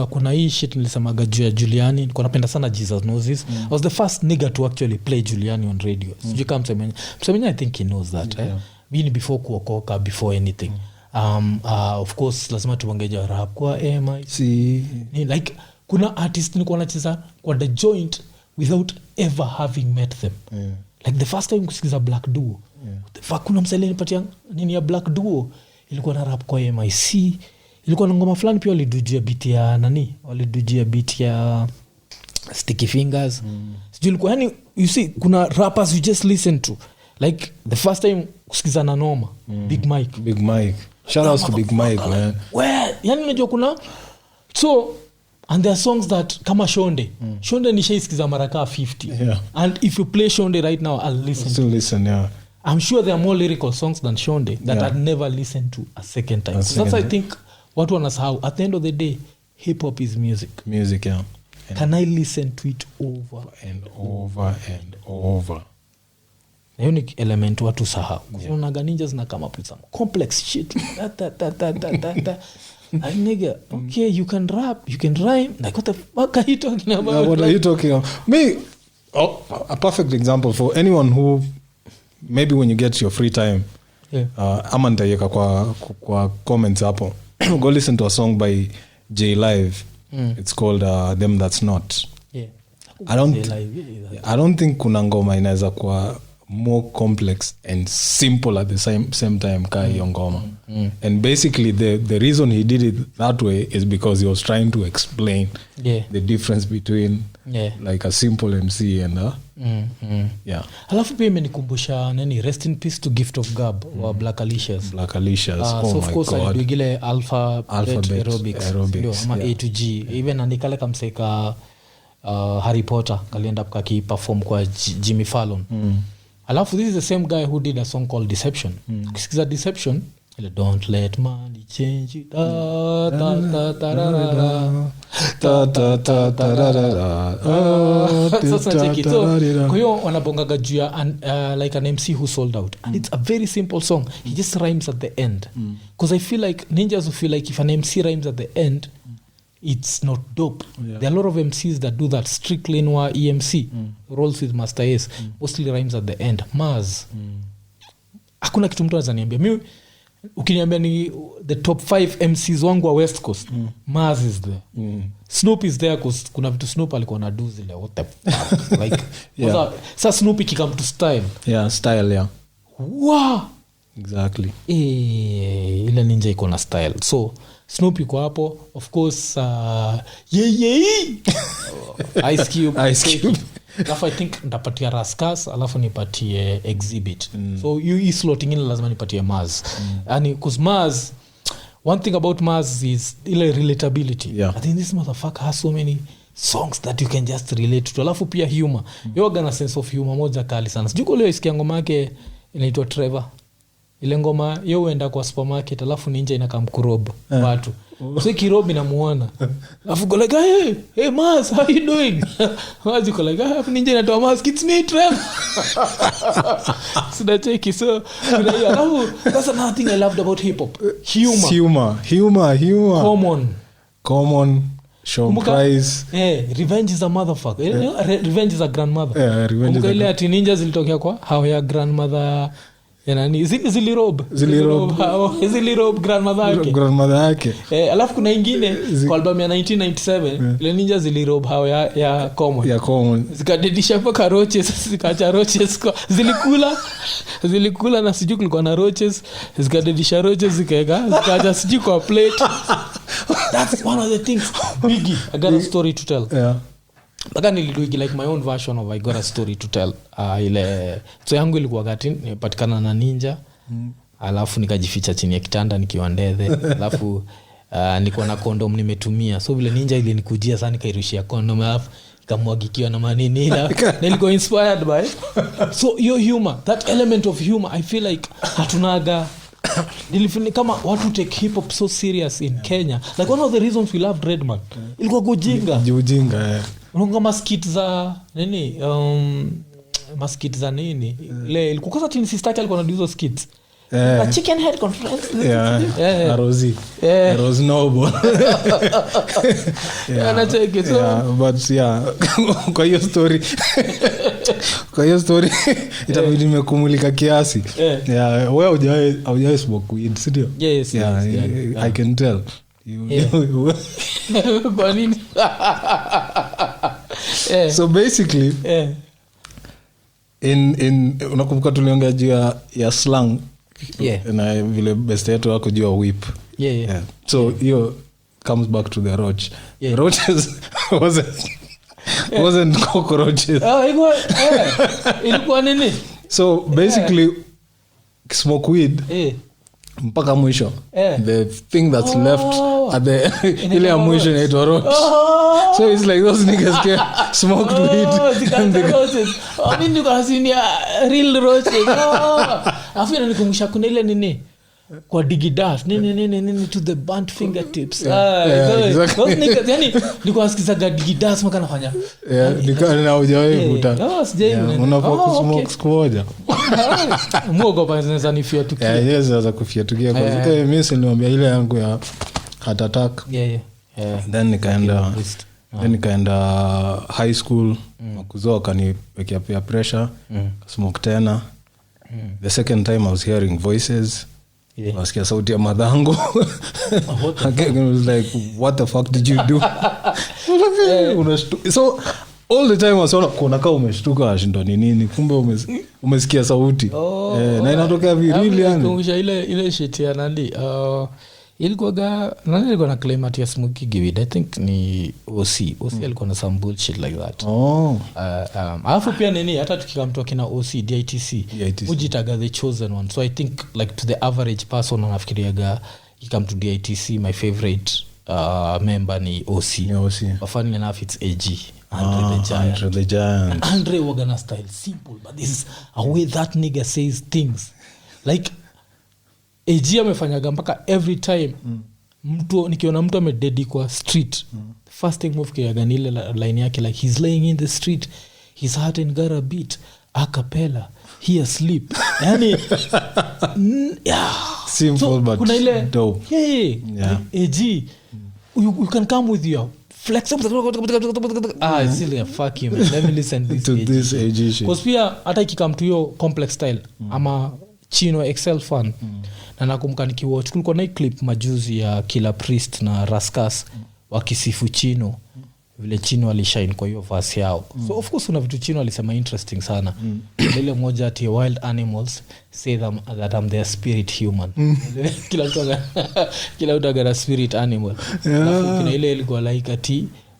Kuna hii shit nilisemaga juu ya Juliani. Niko napenda sana Jesus Knows This. I was the first nigga to actually play Juliani on radio. Sijui kama msemenya I think he knows that. Bini before kuokoka, before anything. Of course lazima tuongeje rap kwa MIC. Like kuna artist nilikuwa nacheza kwa the joint without ever having met them. Like the first time kusikiza Black Duo. Kuna msele nipatia nini ya Black Duo ilikuwa na rap kwa MIC. Ilikuwa na ngoma fulani pia walidujia beat ya nani? Walidujia beat ya Sticky Fingers. Sijui ilikuwa yani you see kuna rappers you just listen to. Like the first time kusikiza na Noma, Big Mike. Shout out to Big Mike, man. Well, yani unajua kuna so and there are songs that kama Shonde nishaisikiza mara 50. And if you play Shonde right now I'll listen. I'm sure there are more lyrical songs than Shonde that I'd never listened to a second time. That's I think what one how at the end of the day hip hop is music. And can I listen to it over and over? Unique element watu sahau. Kuna ninjas na come up with some complex shit. that. I nigga, okay, you can rap, you can rhyme. Like what the fuck are you talking about? What are you talking about? Me, a perfect example for anyone who maybe when you get your free time, ama nitaiweka kwa comments hapo. Go listen to a song by J Live. It's called Them That's Not. I don't think kuna ngoma inaweza kuwa more complex and simple at the same time ka hiyo ngoma. And basically the reason he did it that way is because he was trying to explain the difference between like a simple MC and alafu pia imenikumbusha nani Rest in Peace to Gift of Gab wa Black Alicious. So of course I do gile alphabet aerobics ndio ama A to G even andikale kamseka Harry Potter kalienda kaki perform kwa Jimmy Fallon. Alafu this is the same guy who did a song called Deception. Ukisikiza Deception don't let money change it. Kwa hiyo wanabongaga juu ya like an MC who sold out. And it's a very simple song. He just rhymes at the end. Because I feel like ninjas who feel like if an MC rhymes at the end, it's not dope. There are a lot of MCs that do that. Strictly Noir EMC rolls with Master Ace, mostly rhymes at the end. Maz hakuna kitu mtu ananiambia mimi ukiniambia ni the top 5 MCs wangu wa West Coast, Maz is there. Snoop is there cause kuna vitu Snoop alikuwa na do zile what the fuck like sa Snoop ikikam to style. Style wow exactly ile ninja iko na style. So Snoop iko hapo of course Ice Cube. Alafu I think ndapatia Raskas alafu nipatie Exhibit. So you slotting in lazima nipatie Maz. Yani cause Maz, one thing about Maz is ile relatability. I think this motherfucker has so many songs that you can just relate to. Alafu pia humor. Yoga na sense of humor moja kali sana. Sijui leo isikia ngoma yake inaitwa Trevor. Ile ngoma yeye uenda kwa supermarket alafu ninja inakamkurob watu. So kirobi namuona. Alafu go like hey Maz, how you doing? Maz go like ninja inatoa mask, it's me Trevor. So that take so that's another thing I loved about hip hop. Humor. Common. Show prize. Revenge is a motherfucker. Revenge is a grandmother. Kumbuka ile ati ninja zilitokea kwa how your grandmother yani zilirob grandmother yake. Alafu kuna ingine kwa album ya 1997 ile ninja zilirob hao ya common zikadedisha mpaka roaches, zikaacha roaches kwa zilikula na sijui kulikuwa na roaches, zikadedisha roaches zikaacha sijui kwa plate. That's one of the things. Biggie, I got a story to tell. Baka nilidoigi like my own version of I got a story to tell. Ile so yangu ilikuwa gati nipatikana na ninja. Alafu nikajificha chini ya kitanda nikiwa ndethe. Alafu nilikuwa na condom nimetumia. So vile ninja ile nikujia sana nikairushia condom alafu kamwagikiwa na manini na nilikuwa inspired by. So your humor, that element of humor, I feel like hatunaga nilifini kama watu take hip hop so serious in Kenya. Like one of the reasons we loved Redman ilikuwa kujinga. Unaona skit za nini maskit za nini ile ilikuwa kwanza tini sister alikuwa na hizo skits a chicken head conference Rosie Rose Noble anacheke so but kwa hiyo story itabidi nimekumulika kiasi wewe hujawahi smoke weed sio yes I can tell you kwa nini so basically in unakumbuka tuliongea juu ya slang na vile best yetu wako juu ya whip so hiyo comes back to the roach roaches wasn't cockroaches ilikuwa nini so basically smoke weed mpaka mwisho the thing that's left at the ile ya mwisho inaitwa roach so it's like those niggas smoked weed and the roaches mimi nikasinia real roaches afu inanikumbusha kuna ile nini kwa digidash nini to the burnt fingertips those niggas yani nilikuwa nasikiza digidash maka nafanya nikana hujawahi vuta unapokuwa smoke squad mwogo panza ni fia tukia yes za kufia tukia kwa sababu mimi niliambia ile yangu ya heart attack then nikaenda high school makuzo kaniwekea peer pressure smoke tena the second time I was hearing voices nasikia sauti ya madhango I was like what the fuck did you do so all the time wasona kuna kama umeshtuka ashindo ni nini kumbe umesikia sauti na inatokea virili yani kungisha ile shit ya nandi ilikuwa na claim at smoky give I think ni OC alikuwa na some bullshit like that alafu pia nini hata tukikamtoa kina OC DITC ujitaga the chosen one so I think like to the average person anafikiriaga he come to DITC my favorite member ni OC but funny enough it's AG Andre the Giant and Andre Wagana style simple but this is a way that nigga says things like AG amefanyaga mpaka every time mtu nikiona mtu amededi kwa street the first thing move kiaga ni ile line yake like he's laying in the street his heart and got a beat a cappella he asleep yani simple so, but kuna ile dope AG you can come with your flexible it's really fuck you man. Let me listen to this AG shit because pia hata ikikam to your complex style ama Chino Excel fan na nakumbuka nikiwatch kulikuwa na clip majuzi ya Killer Priest na Raskas wakisifu Chino vile Chino alishine kwa hiyo verse yao so of course kuna vitu Chino alisema interesting sana ile moja ati wild animals say that I'm their spirit human kila mtu ana spirit animal na kuna ile ilikuwa like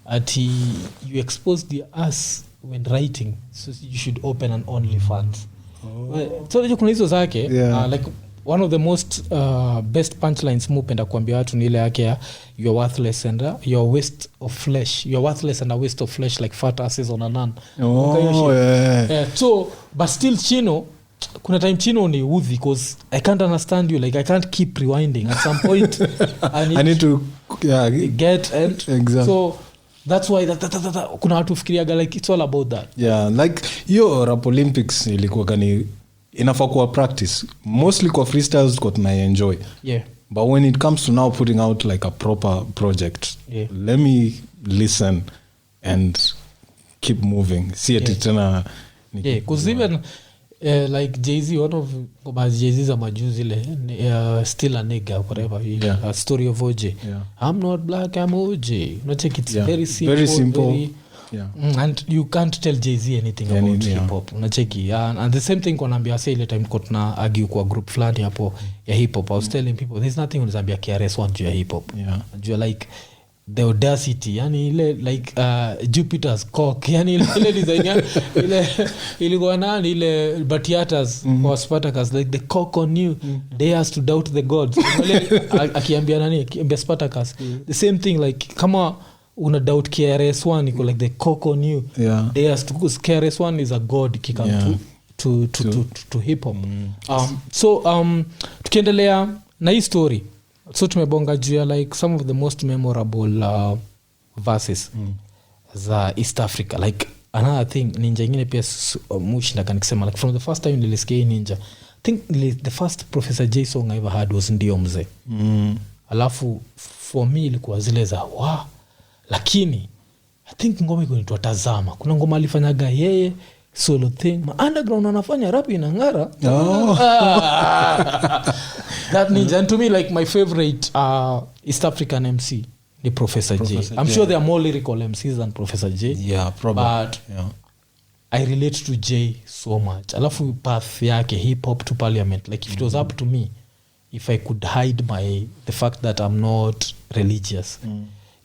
ati you expose the ass when writing so you should open an OnlyFans so kuna hizo zake like one of the most best punchlines mupenda kuambia watu ni ile yake ya you're worthless and you're waste of flesh you're worthless and a waste of flesh like fat asses on a nun so but still Chino kuna time Chino ni udhi because I can't understand you like I can't keep rewinding at some point I need to get and exactly. So that's why kuna watu fikiriaga like it's all about that like yo rap Olympics ilikuwa kani inafaa kuwa practice mostly kwa freestyles kwa tuna enjoy but when it comes to now putting out like a proper project let me listen and keep moving see it tena because even like Jay-Z one of Jay-Z za majuzi ile still a nigga whatever a story of OJ I'm not black I'm OJ no check it's very simple and you can't tell Jay-Z anything about hip-hop unacheki and the same thing kwa naambia say ile time kotna argue kwa group fulani hapo ya hip-hop I was telling people there's nothing unazambia KRS-One juu ya hip-hop juu like the audacity yani ile like Jupiter's cock yani ile design ile ilikuwa nani ile Batiatas or Spartacus like the cock on you dares to doubt the gods akiambia nani akiambia Spartacus the same thing like kama una doubt KRS-One iko like the cock on you dares to because KRS-One is a god kikam to hip hop so tukiendelea na hii story so tumebonga juu ya like some of the most memorable verses za East Africa like another thing ninja ingine pia mushinda kanikisema like from the first time nilisikia Ninja think the first Professor J song I ever heard was Ndio Mzee. Alafu for me ilikuwa zile za lakini I think ngoma iko inaitwa Tazama. Kuna ngoma alifanyaga yeye solo thing. Underground anafanya rap inangara. That means, and to me like my favorite East African MC ni Professor J. I'm sure there are more lyrical MCs than Professor J. Yeah, probably. But I relate to J so much. Alafu path yake hip hop to parliament. Like if it was up to me, if I could hide the fact that I'm not religious,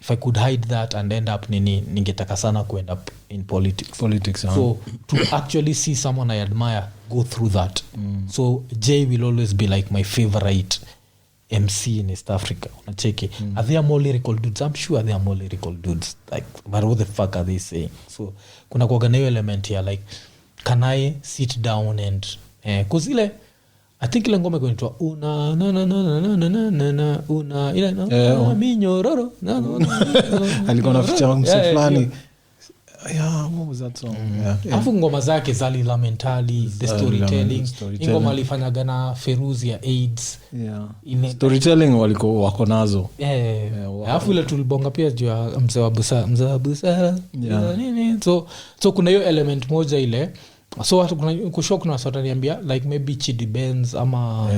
if I could hide that and end up ningetaka sana ku end up in politics. So to actually see someone I admire go through that. So J will always be like my favorite MC in East Africa. Unacheke. Are there more lyrical dudes? I'm sure there are more lyrical dudes. Like, but what the fuck are they saying? So kuna kwa gana element here, like, can I sit down and cause ile I think ile ngoma inaitwa una na na na na na na na una ile na minyororo na alikuwa na feature msiflani. Yeah, what was that song? Afu ngoma zake zali lamentali, the storytelling. Ngoma alifanyaga na Feruzi ya AIDS. Yeah. Storytelling wako nazo. Afu ile tulibonga pia juu ya mzee wa busara. Nini? So kuna hiyo element moja ile. So watu kuna sort niambia like maybe Chidi Benz ama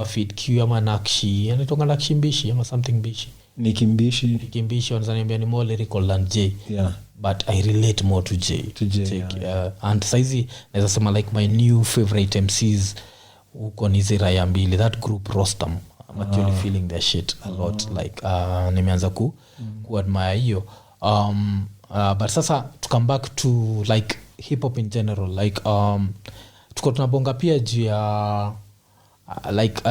Feed Q ama Nakshi. Anaitoka Nakshi Mbishi ama something Bishi. Nikimbishi wananiambia ni more lyrical than J. Yeah. But I relate more to J. And saizi naweza sema like my new favorite MCs uko ni zira ya mbili, that group Rostam. I'm actually feeling their shit a lot. Like nimeanza ku admire hiyo. But sasa to come back to like hip hop in general, like tuko tunabonga pia juu ya like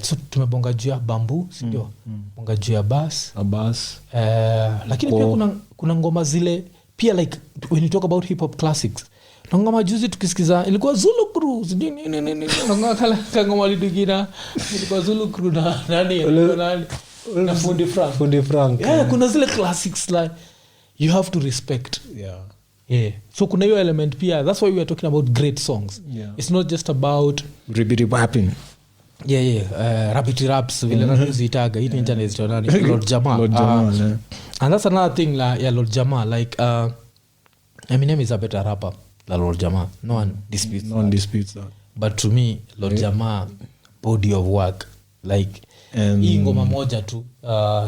so tumebonga juu ya bamboo, sio? Bonga juu ya bass. Lakini pia kuna ngoma zile pia like when you talk about hip hop classics. Ngoma juzi tukisikiza ilikuwa Zulu Crew, nini ngoma kala ngoma lidugina ilikuwa Zulu Crew na nani na Fundi Frank. Yeah, kuna zile classics like you have to respect. Yeah. So kuna hiyo element pia. That's why we are talking about great songs. It's not just about rapping. Rabbit raps vile naziitaga hii internet nani Lord Jamal. And that's another thing Lord Jamal, like Eminem is a better rapper than Lord Jamal. No one disputes that. But to me Lord Jamal body of work, like hii ngoma moja tu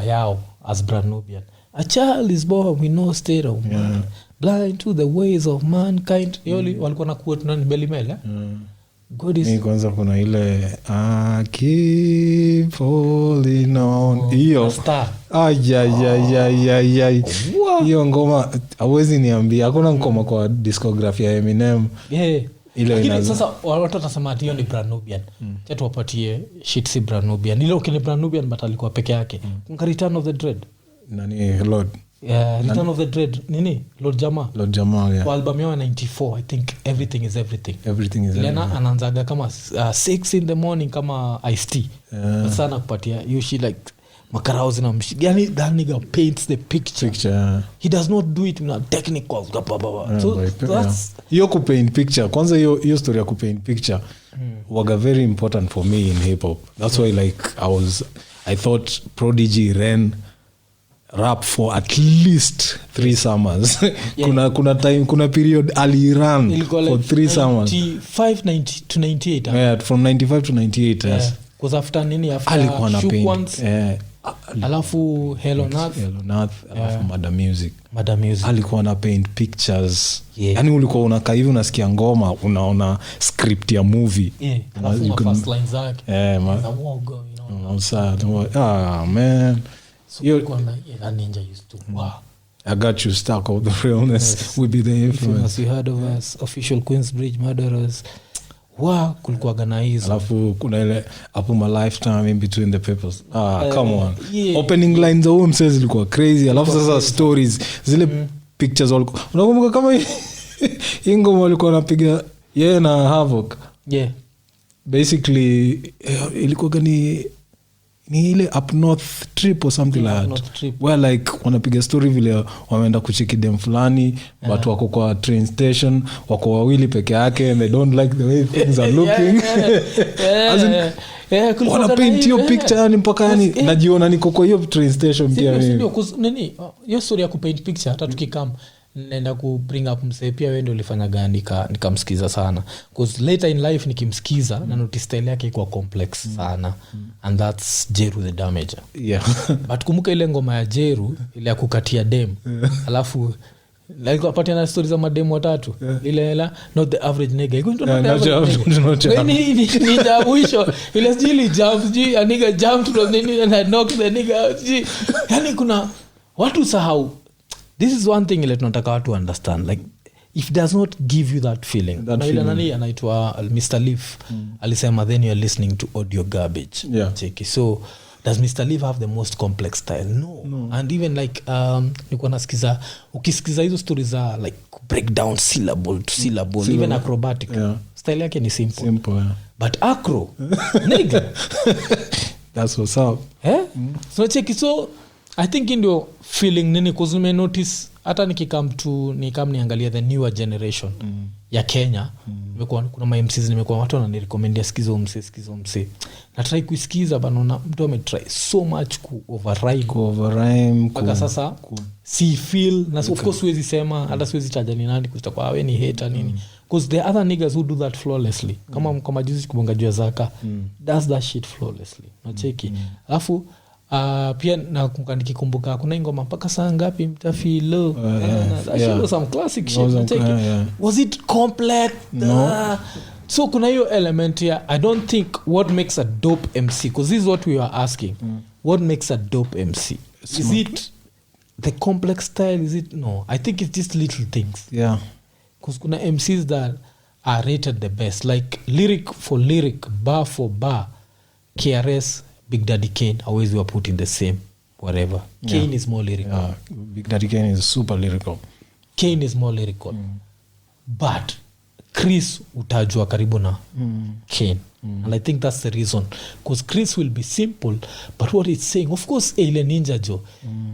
yao as Brand Nubian. A child is born with no state of mind, blind to the ways of mankind. Yoli walikuwa na quote nani Belimel. God is kwanza kuna ile keep falling on hiyo hiyo ngoma hawezi niambia hakuna ngoma kwa discography ya Eminem ile inaanza. Sasa watu watasema hiyo ni Brand Nubian. Kitu wapatie shit si Brand Nubian. Ile ukini Brand Nubian but alikuwa peke yake. Kuna Return of the Dread nani Lord Return of the Dread nini Lord Jamal yeah. Kwa album yao 94 I think Everything is Everything Lena anaanzaga kama 6 in the morning kama Ice-T sana kupatia you she like makarauzi na yani that nigga paints the picture. He does not do it in a technical so that's hiyo ku paint picture kwanza hiyo story ya ku paint picture waga very important for me in hip hop. That's why like I thought Prodigy ran rap for at least 3 summers. kuna time kuna period ali ran for 3 summers 95 to 98 yeah, from 95 to 98 yes. Cause after nini after alikuwa na paint alafu Hello Nath alafu Mada Music alikuwa na paint pictures yani ulikuwa unakaa hivi unasikia ngoma unaona script ya movie alafu first line zake man. So that ninja used to I got you stuck of the realness will be the influence. You heard of us official Queensbridge murderers. Kulikuwa gana hizo. Alafu kuna ile hapo my lifetime in between the papers. Come on. Opening lines of him says ilikuwa crazy. Alafu sasa stories zile pictures walikuwa. Unakumbuka kama Ingo walikuwa wanapiga yeye na Havoc. Yeah. Basically ilikuwa gani ni ile up north trip or something like that where like wanapiga story vile wameenda kucheki dem fulani watu wako kwa train station wako wawili peke yake and they don't like the way things are looking wana paint hiyo picture yani mpaka yani najiona niko kwa hiyo train station pia nini hiyo story ya kupaint picture hata tukikam naenda ku bring up mse pia wewe ndio ulifanya gani nikamsikiza sana because later in life nikimsikiza na notice style yake iko complex sana and that's Jeru the Damager but kumbuka ile ngoma ya Jeru ile ya kukatia dem alafu like apart na stories za madem watatu ile not the average nigga iko ndo ni mwisho ile stili jump a nigga jumped from nini and I knocked the nigga out yani kuna watu sahau. This is one thing ile tunataka watu understand like if it does not give you that feeling na ile nani anaitwa Mr. Leaf alisema then you are listening to audio garbage check so does Mr. Leaf have the most complex style no. And even like niko nasikiza ukisikiza hizo stories za like break down syllable to syllable even acrobatic style yake ni simple but acro nigga that's what's up so check so I think ndio feeling nini cause me notice hata nikikam niangalia the newer generation ya Kenya nimekuwa kuna ma MCs nimekuwa watu wananirecommend skizo mse na try kusikiza bana mtu ametry so much ku overrhyme mpaka sasa si feel na of course siwezi sema hata siwezi taja ni nani kutakuwa wewe ni hater nini because there are other niggas who do that flawlessly kama juzi kubonga jua Zaka does that shit flawlessly nacheki alafu pia na nikikumbuka kuna ngoma mpaka saa ngapi mtafilo some classic shit was it complex no. So kuna hiyo element here I don't think what makes a dope MC because this is what we are asking what makes a dope MC is it the complex style is it no I think it's just little things because kuna MCs that are rated the best like lyric for lyric bar for bar KRS Big Daddy Kane always were put in the same whatever Kane is more lyrical Big Daddy Kane is super lyrical but Chris utajua karibu na Kane and I think that's the reason because Chris will be simple but what it's saying of course ile ninja jo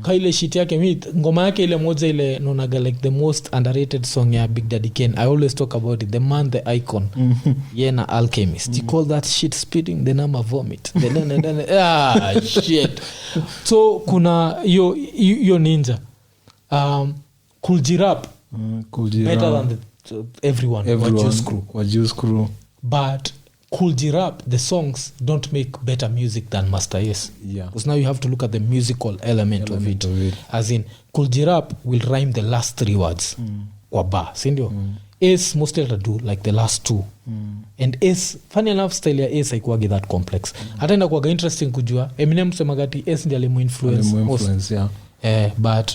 kaile shit yake mimi ngoma yake ile moja ile nonaga like the most underrated song ya Big Daddy Kane I always talk about it the man the icon Yena Alchemist you call that shit spitting then I'm a vomit then shit so kuna yo ninja Cool G-Rap better than everyone wa Juice Crew but Cool G-Rap the songs don't make better music than Master Yes because now you have to look at the musical element of it as in Cool G-Rap will rhyme the last 3 words kwa bar sindio Ace mostly to do like the last 2 and Ace funny enough style ya Ace haikuwa that complex hata ina kuwa interesting kujua Eminem semagati Ace ndiye alimu influence but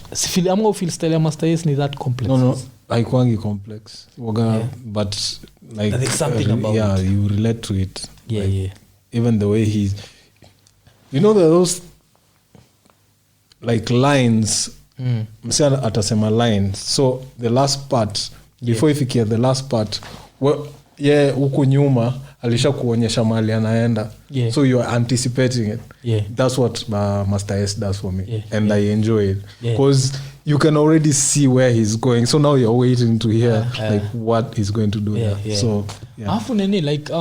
feel style ya Master Yes ni that complex no haikuangi complex but like there's something about it. You relate to it like, even the way he's you know those like lines msia atasema lines so the last part before ifikia the last part huko nyuma alisha kuonyesha mahali anaenda so you are anticipating it that's what Master S does for me and I enjoy it because you can already see where he's going so now you're waiting to hear like what he's going to do so afu nini like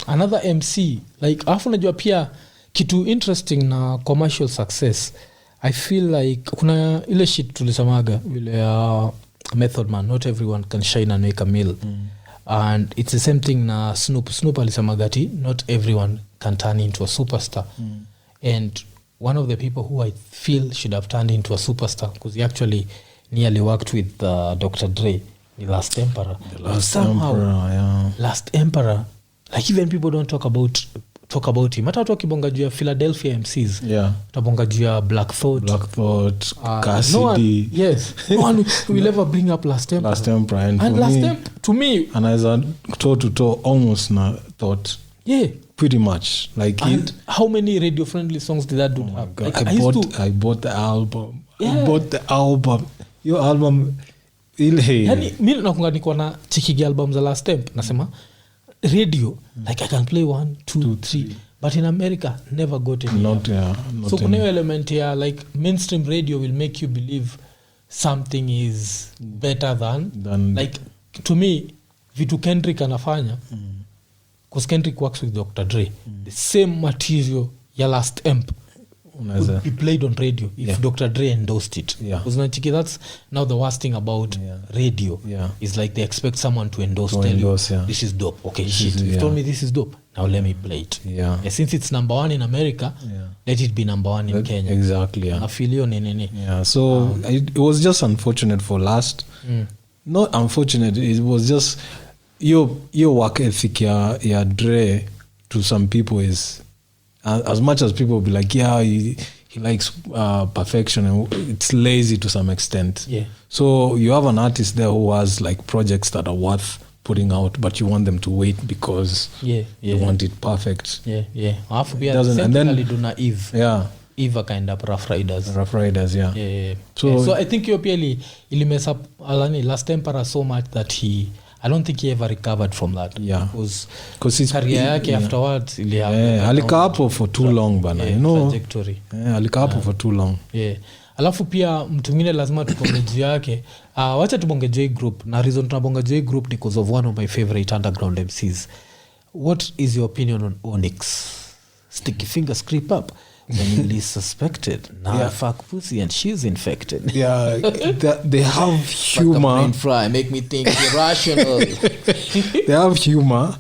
another MC like afu najua pia kitu interesting na commercial success I feel like kuna ile shit tulisamaga ile Method Man not everyone can shine and make a meal and it's the same thing na Snoop alisamagati not everyone can turn into a superstar and one of the people who I feel should have turned into a superstar because he actually nearly worked with Dr. Dre the Last Emperor Last Emperor like even people don't talk about him hata watu wakibonga juu ya Philadelphia MCs utabonga juu ya Black Thought Cassidy no one will ever bring up Last Emperor and Last Emperor to me anaweza toe almost na Thought pretty much like and how many radio friendly songs did that dude have like I bought the album your album ile yani mimi nakunga niko na chiki album za Last Emperor nasema radio like I can play 1 2 3 but in America never got any not so kuna element ya like mainstream radio will make you believe something is better than like to me vitu Kendrick anafanya because Kendrick works with Dr. Dre the same material ya Last Emp would be played on radio if Dr. Dre endorsed it because that's now the worst thing about radio is like they expect someone to endorse this is dope okay shit you told me this is dope now let me play it and since it's number 1 in America let it be number 1 in Kenya exactly I feel you nini so it was just unfortunate for Last not unfortunate it was just your work ethic ya Dre to some people is as much as people will be like he likes perfection and it's lazy to some extent so you have an artist there who has like projects that are worth putting out but you want them to wait because you want it perfect alafu pia essentially do naive Eva kind of rough riders so I think you pia ili mess up Last Tempera so much that I don't think he ever recovered from that because his career yake afterwards alika hapo for too long bana you know trajectory alika hapo for too long alafu pia mtu mwingine lazima tubonge juu yake wacha tubonge J Group na reason tunabonga J Group because of one of my favorite underground MCs. What is your opinion on Onyx? Sticky fingers creep up when you least suspected. Now I fuck pussy and she's infected. They have humor. Brain fry make me think irrational. They have humor.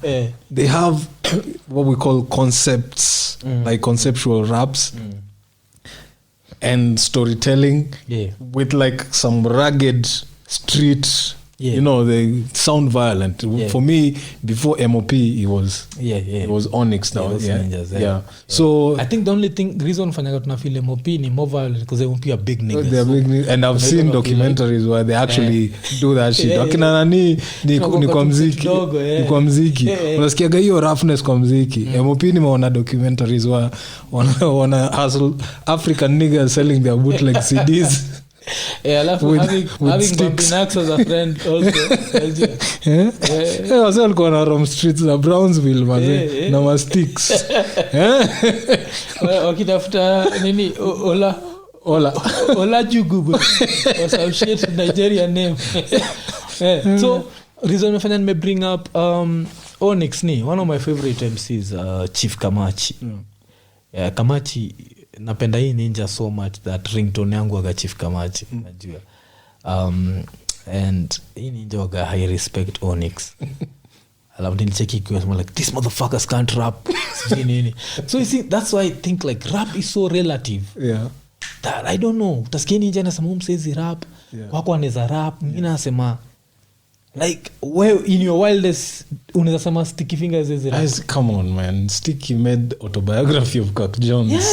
They have what we call concepts, like conceptual raps and storytelling with like some rugged street. You know, they sound violent. For me, before MOP, it was Onyx now. So I think the only reason fanyaga tuna feel MOP ni more violent because MOP are big niggas. They're big niggas. And I've seen documentaries where they actually do that shit. Akina nani ni kwa mziki. Unasikiaga hiyo roughness kwa mziki. MOP nimeona documentaries where wana hustle African niggas selling their bootleg CDs. Having Babinax as a friend also. Wase walikuwa na Rome Streets na Brownsville maze na masticks wakitafuta nini Ola Jugubu or some shit Nigerian name. So reason mefanya nime bring up Onyx ni one of my favorite MCs, Chief Kamachi. Kamachi napenda hii ninja so much that ringtone yangu waga Chief Kamachi najua and hii ninja waga high respect Onyx. Alafu nilicheki kwa like these motherfuckers can't rap nini. So you see that's why I think like rap is so relative. That I don't know utasikia ninja anasema msezi rap wako anaweza rap mwingine anasema like where in your wildest unaweza sema Sticky Fingers is rap. Come on man, Sticky made autobiography of Kirk Jones,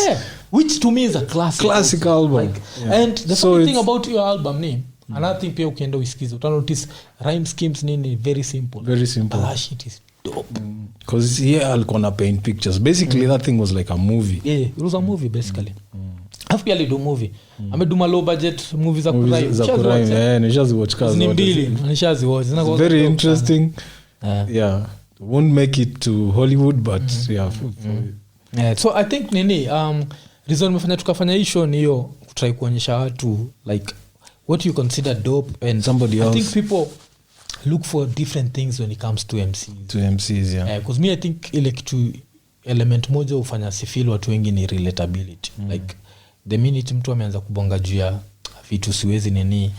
which to me is a classic album. Like, and the funny thing about your album ni another thing pia ukienda usikize uta notice rhyme schemes nini very simple. That shit is dope because alikuwa na paint pictures basically. That thing was like a movie. It was a movie basically. Afu ali do movie ameduma low budget movies za kurime nishazi watch kazi ni mbili nishazi watch very interesting. Won't make it to Hollywood but so I think nini reason mefanya tukafanya hii show ni hiyo try kuonyesha watu like what you consider dope and somebody else. I think people look for different things when it comes to MCs because me I think ile kitu element moja ufanya sifeel watu wengi ni relatability. Like the minute mtu ameanza kubonga juu ya vitu siwezi nini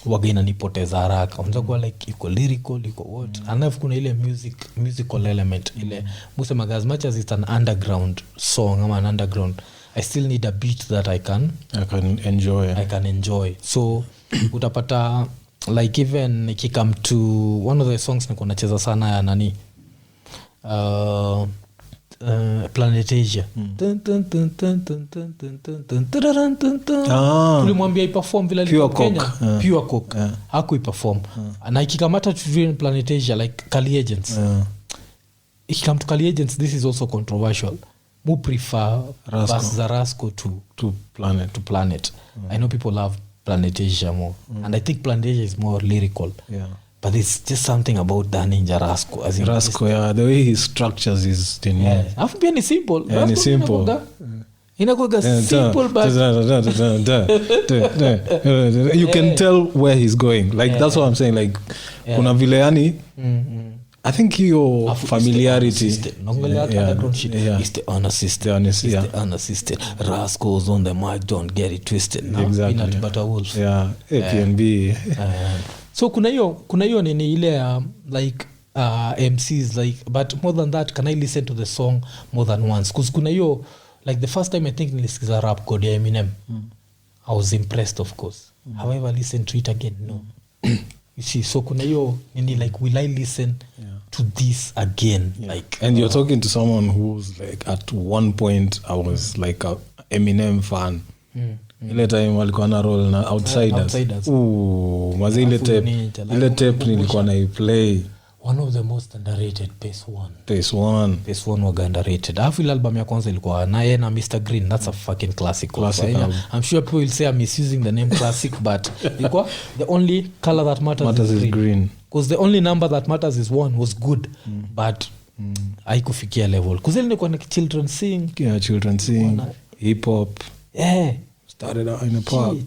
waga inanipoteza haraka. Unaweza kuwa like iko lyrical iko what anafu kuna ile musical element ile musema as much as it's an underground song ama an underground I still need a beat that I can enjoy. So utapata like even ikikam to one of the songs niko nacheza sana ya nani Planet Asia. Tulimwambia iperform vile Pure Kenya Pure Coke hakuiperform na ikikamata to Planet Asia like Kali Agents. Ikikam to Kali Agents this is also controversial. Mu prefer Rasco to Planet. I know people love Planet Asia more and I think Planet Asia is more lyrical. but there's just something about that ninja Rasco, as in Rasco, yeah, the way he structures his thing. Yeah, afu pia ni simple. Yeah, ni simple. Inakuwa simple but you can tell where he's going, like that's what I'm saying, like kuna vile yani I think hiyo familiarity is the unassisted. Rascals on the mic, don't get it twisted. Exactly. Peanut butter wolf. Yeah, APNB. So kuna hiyo nini ile like MCs, like, but more than that, can I listen to the song more than once? Because kuna hiyo, like the first time I think nilisikiza rap code ya Eminem, I was impressed, of course. However, listen to it again, no. You see, so kuna hiyo nini, like, will I listen to this again? Like, and you're talking to someone who's like, at one point I was like a Eminem fan. Ile time walikuwa na roll na Outsiders. Mazi ile tape nilikuwa na play. One of the most underrated, Pace One was underrated. I feel album ya kwanza ilikuwa na yeye na Mr. Green. That's a fucking classic. I'm sure people will say I'm misusing the name classic, but ilikuwa the only color that matters is green. Because the only number that matters is 1 was good, but haikufikia level. Because ile ilikuwa na children sing. Yeah, children sing. Hip hop. Yeah. Started out in the park.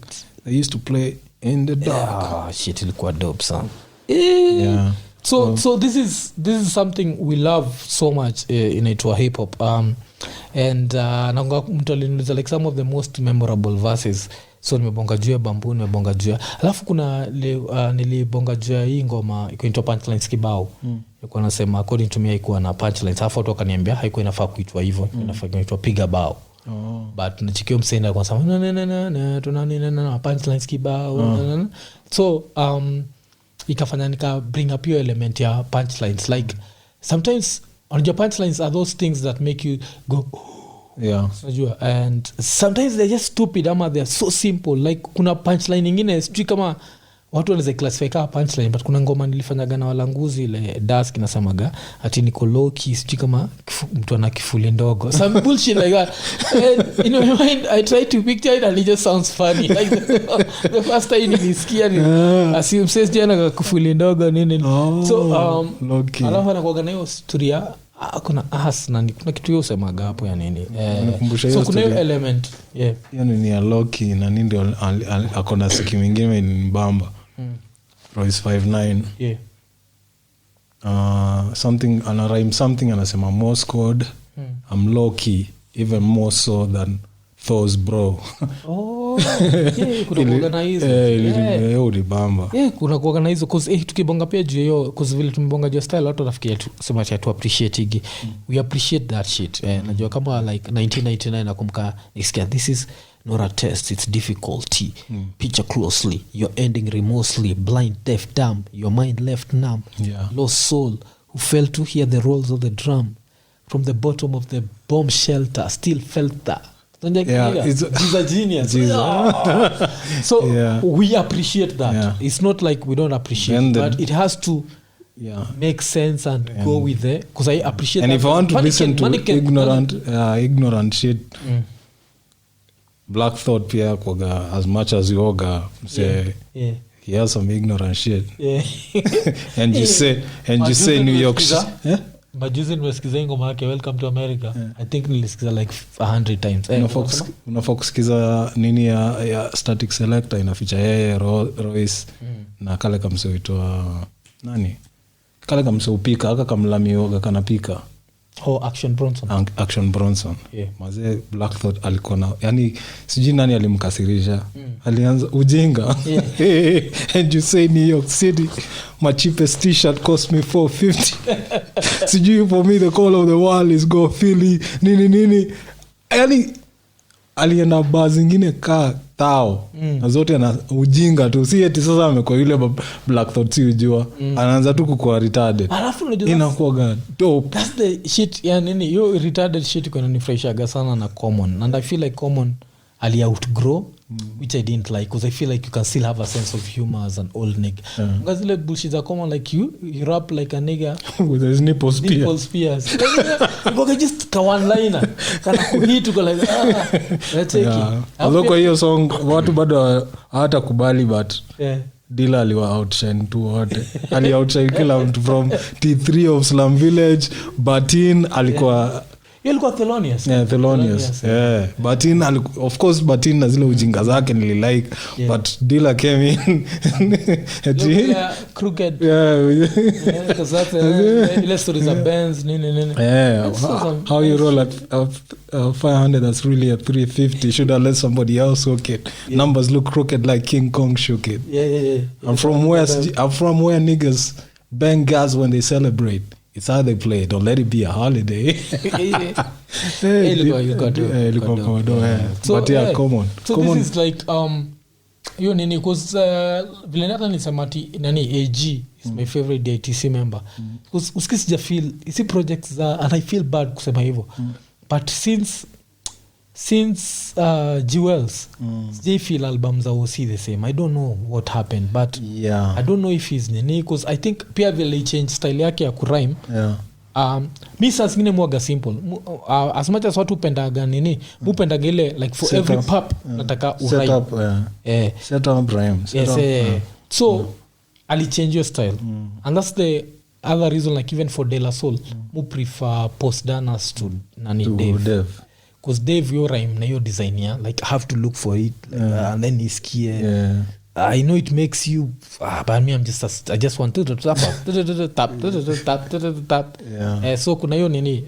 They used to play in the dark. Shit ilikuwa dope sana. Yeah. So this is something we love so much inaitwa hip hop, and naonga mtu aliniuliza like some of the most memorable verses. So nimebonga juu ya bamboo, nimebonga juu ya, alafu kuna nilibonga juu ya hii ngoma inaitwa Punchlines Kibao. Nilikuwa nasema according to me haikuwa na punchlines, alafu watu wakaniambia haikuwa inafaa kuitwa hivyo, inafaa kuitwa Piga Bao. But nachikio msenda kwa sababu tunanena Punchlines Kibao. So ikafanya nika bring up your element ya punchlines, like sometimes on your punchlines are those things that make you go unajua, and sometimes they're just stupid ama they're so simple. Like kuna punchline nyingine sijui kama watu wanaweza classify kama punchline, but kuna ngoma nilifanyaga na Walanguzi ile Dask inasemaga ati niko low key sijui kama mtu ana kifuli ndogo, some bullshit like that. And in my mind I try to picture it and it just sounds funny, like the first time nilisikia ni assume says jana kifuli ndogo nini. So alafu anakuwa na hiyo story ya kuna as na kuna kitu yeye usemaga hapo ya nini, so kuna hiyo element yani ni ya Loki na nini ndio akona siki mwingine ni mbamba. Royce 59 something ana rhyme something anasema Morse code, I'm low key even more so than Thor's bro. Kuna kuorganize bamba. Kuna kuorganize cause tukibonga pia juu hiyo, cause vile tumebonga juu style watu nafikiria tu sema tu appreciate igi. We appreciate that shit. Najua kama like 1999 nakumbuka nisikia this is not a test, it's difficulty. Picture closely, you're ending remorselessly, blind, deaf, dumb, your mind left numb. Lost soul who failed to hear the rolls of the drum from the bottom of the bomb shelter still felt that. He's a genius. So we appreciate that. It's not like we don't appreciate, but it has to make sense and go with it, because I appreciate and that. If I want to listen to ignorant shit, Black Thought pia kwa as much as yoga say he has some ignorant shit. And you say New York Majuzi nimesikiza ngoma yake Welcome to America. I think nilisikiza like 100 times. Unafaa kusikiza nini ya Static Selector inaficha yeye Royce na kale kamsoitwa nani? Kale kamsopika aka kamlamioga kanapika. Action Bronson. Mazee Black Thought alikuwa na yani sijui nani alimkasirisha. Alianza ujinga. And you say New York City, my cheapest t-shirt cost me $4.50. Sijui for me the call of the world is go Philly nini. Yani alienda baa zingine ka tao na zote na ujinga tu, si eti sasa amekuwa yule Black Thought si ujua anaanza tu kukuwa retarded, alafu unajua inakuwa gani dope. That's the shit ya nini yo retarded shit kuna nifurahishaga sana na Common, and I feel like Common ali outgrow which I didn't like, because I feel like you can still have a sense of humor as an old nigga. Because like bullshit are Common, like you rap like a nigga with his nipple spears. You just one liner kana kuhit uko like let's take it. Although kwa hiyo song watu bado hata kubali, but Dila aliwa outshine tu wote. Ali outshine kila mtu from T3 of Slum Village. Batin alikuwa ilikuwa Thelonious. Yeah, Thelonious. Yeah. Batin of course Batin na zile ujinga zake nililike, but Dila came in crooked. Yeah. Cuz that's ile stories of Benz nini. Yeah. How you roll at 500 that's really at 350. Should have let somebody else hook it. Numbers look crooked like King Kong shook it. Yeah. I'm from where niggas bang gas when they celebrate. It's how they play. Don't let it be a holiday. But yeah, common. So common. This is like hiyo nini because vile nata nisamati nani AG is my favorite DITC member. Because usikisija feel isi projects za and I feel bad kusema hivyo. But since Jewels they feel albums are also the same. I don't know what happened, but I don't know if he's nini because I think pia vile change style yake ya kurhyme. Mi saa zingine mwaga simple as much as watu upendaga nini upendaga ile like for every pop nataka urhyme set up rhyme so alichange your style and that's the other reason like even for De La Soul mu prefer Post Danas to nani Dave. Because Dave your rhyme na your design ya like have to look for it and then isikie I know it makes you but me I just want to tap so kuna hiyo nini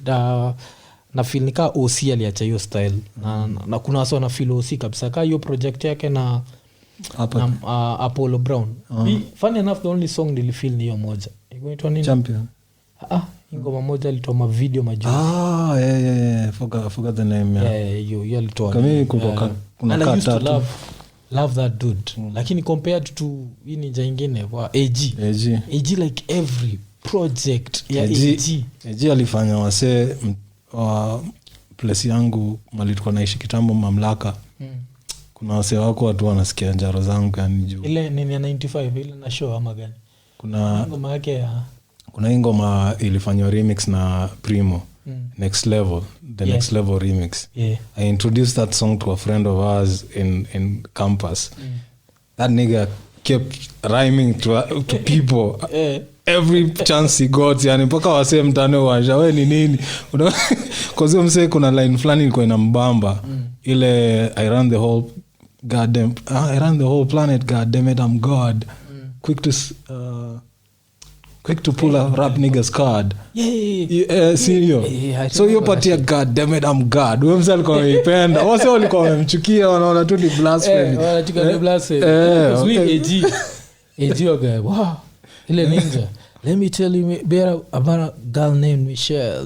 na feel nika OC aliacha hiyo style na kuna wasa na feel OC kabisa ka hiyo project yake na Apollo Brown. Funny enough the only song nilifeel ni hiyo moja inaitwa nini Champion ngoma moja alitoa ma video majuzi forgot the name hiyo alitoa kama kuna kata love that dude lakini compared to hii ninja nyingine wa AG like every project ya AG alifanya wase place yangu mali tulikuwa naishi kitambo Mamlaka. Kuna wase wako watu wanasikia njaro zangu yani juu ile nini ya 95 ile na show ama gani kuna ngoma yake ya kuna ngoma ilifanywa remix na Primo Next Level, the Next Level remix. I introduced that song to a friend of ours in campus. That nigga kept rhyming to people every chance he got, yani mpaka wase mtane waja we ni nini kwa hiyo mse kuna line fulani ilikuwa inambamba ile I ran the whole planet, god damn it I'm God. Quick to pull a rap niggas card. See you. So you patia god damn it I'm God. Wewe msali kwa ipenda. Wase walikuwa wamemchukia wanaona tu ni blasphemy. Wanachukua ni blasphemy. AG okay. Wow. Ile ninja. Let me tell you better about a girl named Michelle.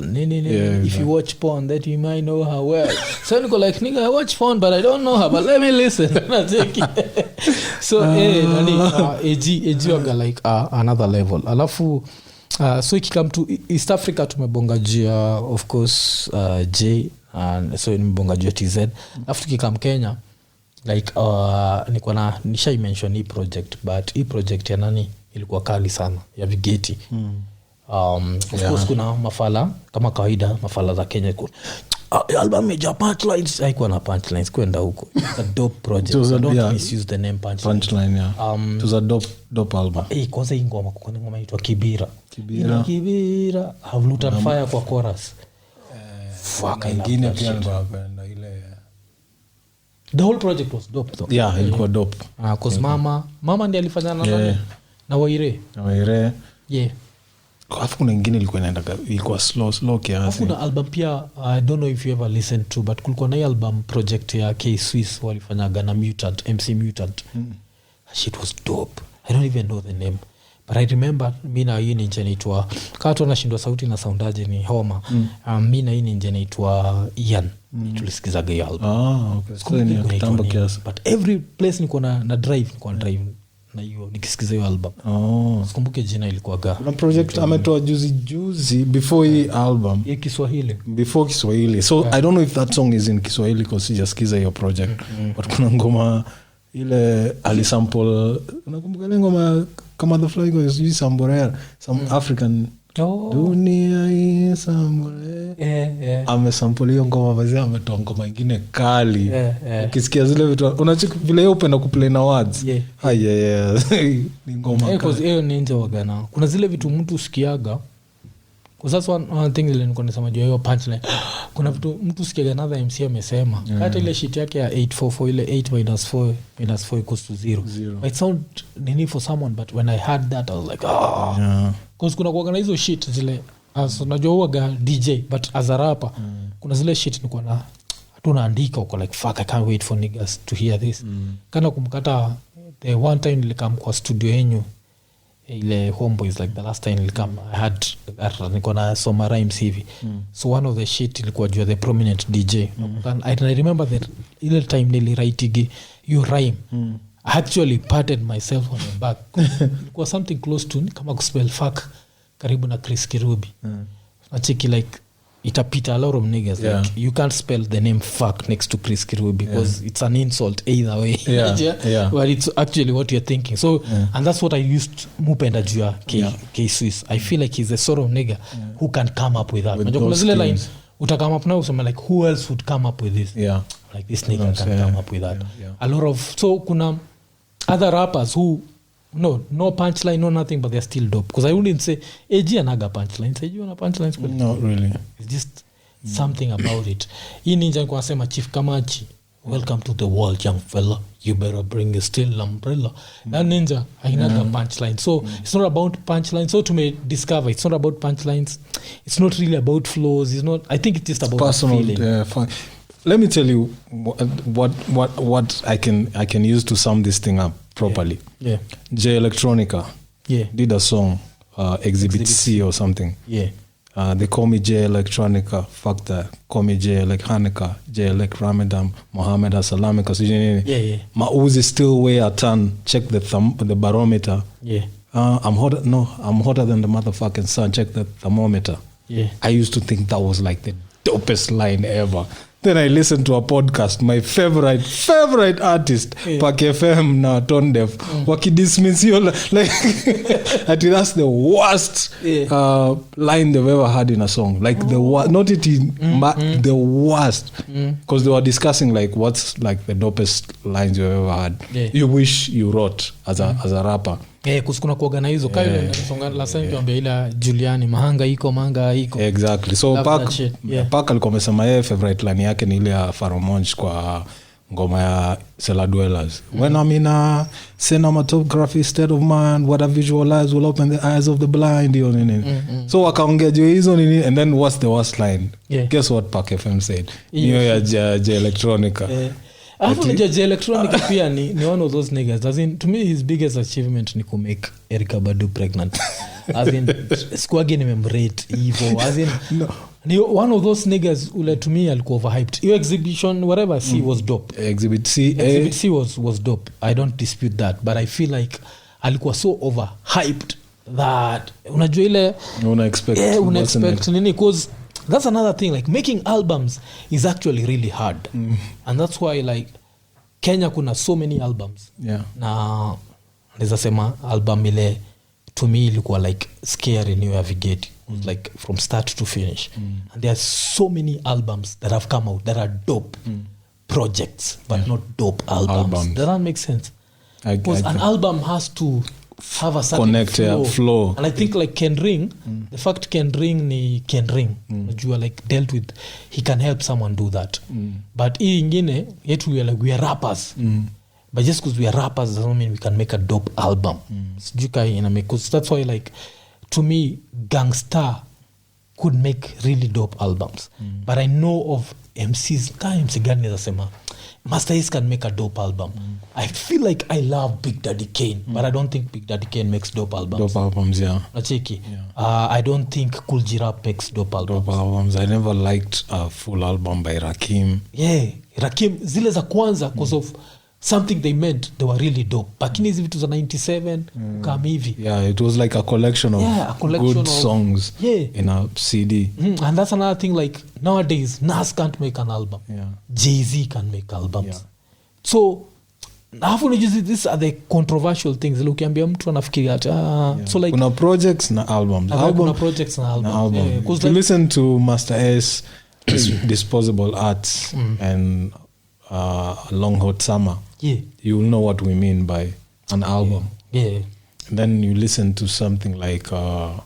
If you watch porn that you might know her well. So you go like nigga I watch porn but I don't know her, but let me listen. So AG okay like another level. Alafu so ikikam to East Africa tumebonga jia of course J and so nimebonga jia TZ. Alafu ikikam Kenya like niko na nishai mention hii project but hii project ya nani ilikuwa kali sana ya Vigeti. Of course kuna mafala kama kawaida mafala za Kenya album major punchlines haikuwa na punchlines kwenda huko. It's a dope project. Don't misuse the name punchline it was a dope album. Kwanza ngoma kuna ngoma inaitwa Kibira have lit on fire kwa chorus. Fuck ingine pia napenda ile the whole project was dope though. Ilikuwa dope cause mama ndiye alifanya na Waire. Alafu kuna ingine ilikuwa slow kiasi. Kuna album pia I don't know if you ever listened to but kulikuwa na album project ya K-Swiss walifanyaga na Mutant MC Mutant. Shit was dope. I don't even know the name but I remember mimi na hii ninja inaitwa kama tu anashindwa sauti na soundaje ni Homa. Mimi na hii ninja inaitwa Ian. Tulisikiza gay album. Okay. So ni kitambo kiasi. But every place niko na drive na hiyo nikisikiza hiyo album. Sikumbuke jina ilikuwa gani. Kuna project ametoa juzi before hii album. Hii Kiswahili. Before Kiswahili. So I don't know if that song is in Kiswahili because sijasikiza hiyo project. But kuna ngoma ile alisample nakumbuka ile ngoma kama The Fly Goes use Samborera some African dunia hii sample. Amesample hiyo ngoma bazi, ametoa ngoma ingine kali. Ukisikia zile vitu unachika vile yeye upenda kuplay na words. Ni ngoma kali. Because hiyo ninja wagana. Kuna zile vitu mtu usikiaga. Kwa sasa one thing ile nilikuwa nasema juu hiyo punchline. Kuna vitu mtu usikiaga another MC amesema. Hata ile shit yake ya 844 ile 8 - 4 - 4 equals to 0. It sound nini for someone, but when I heard that I was like because kuna kuagana hizo shit zile as unajua huaga DJ but as a rapper kuna zile shit nilikuwa na tunaandika uko like fuck I can't wait for niggas to hear this. Kana kumkata the one time nilikam kwa studio yenyu ile Homeboys, like the last time nilikam I had niko na soma rhymes hivi. So one of the shit ilikuwa juu the prominent DJ. And I remember that ile time niliwrite you rhyme. I actually patted myself on the back. It was something close to kama kuspell fuck karibu na Chris Kirubi. Nachiki like itapita a lot of niggas like you can't spell the name fuck next to Chris Kirubi because it's an insult either way. But it's actually what you're thinking. So and that's what I used mupenda jua K Swiss. I feel like he's the sort of nigga who can come up with that. Unajua kuna zile lines utakama up now usema like who else would come up with this? Like this nigga can come up with that. A lot of so kuna other rappers who no punchline, no nothing, but they're still dope. Because I wouldn't say AG anaga punchlines. AG wana punchlines. Not really. It's just something about it. Hii ninja nikuwa nasema Chief Kamachi, welcome to the world young fella, you better bring a steel umbrella. That ninja hainaga punchline. So it's not about punchlines. So to me discover it's not about punchlines. It's not really about flows. It's not. I think it's just about personal feeling. Fine. Let me tell you what I can use to sum this thing up properly. J Electronica did a song Exhibit C or something. They call me J Electronica. Fuck that. Call me J Electronica. J Elect Ramadan Mohammed Assalamika. Mauzi still weigh a ton. Check the barometer. I'm hotter than the motherfucking sun. Check the thermometer. I used to think that was like the dopest line ever. Then I listened to a podcast, my favorite artist, Pak FM na Tondef, wakidismiss you like I think that's the worst line they've ever had in a song. Like the not it the worst, because they were discussing like what's like the dopest lines you've ever had. You wish you wrote as a rapper. Kusikuna kuogana hizo kayo nasonga la same tuambia ila Juliani manga iko. Exactly. So Pak alikuwa amesema yeye favorite line yake ni ile ya Pharomonch kwa ngoma ya Cellar Dwellers. When I'm in a cinematography state of mind, what I visualize will open the eyes of the blind. So wakaongea juu hizo nini, and then what's the worst line? Guess what Pak FM said? Niyo ya J Electronica. Alafu nija J Electronica pia ni one of those niggas. As in, to me his biggest achievement ni kumake Erykah Badu pregnant. As in, squagi nimemrate hivyo. As in, ni one of those niggas ule to me alikuwa overhyped. Your exhibition, whatever C was dope. Exhibit C was dope. I don't dispute that. But I feel like alikuwa so overhyped that unajua ile una expect nini, because that's another thing, like making albums is actually really hard. And that's why like Kenya kuna so many albums. Na naweza sema album ile to me ilikuwa like scary new ya Vigeti. Like from start to finish. And there are so many albums that have come out that are dope projects but not dope albums. Does that make sense? Because an album has to have a certain flow. And I think like Ken Ring, the fact Ken Ring ni Ken Ring, you are like dealt with, he can help someone do that. But hii ingine yetu we are rappers. But just because we are rappers doesn't mean we can make a dope album. Because that's why like to me Gangsta could make really dope albums. But I know of MCs MC gani nasema Master Ace can make a dope album. I feel like I love Big Daddy Kane, but I don't think Big Daddy Kane makes dope albums. Dope albums, Nacheki. I don't think Kool G-Rap makes dope albums. Dope albums. I never liked a full album by Rakim. Rakim zile za kwanza because of something they meant, they were really dope. Lakini hizi vitu za 97 kama hivi. It was like a collection of good songs in a CD. And that's another thing, like nowadays Nas can't make an album. Jay-Z can make albums. So alafu unajuzi these are the controversial things like ukiambia mtu anafikiria hata so like kuna projects na albums kuna projects na album. Yeah, if you listen to Master S Disposable Arts and Long Hot Summer, you will know what we mean by an album. Yeah. And then you listen to something like a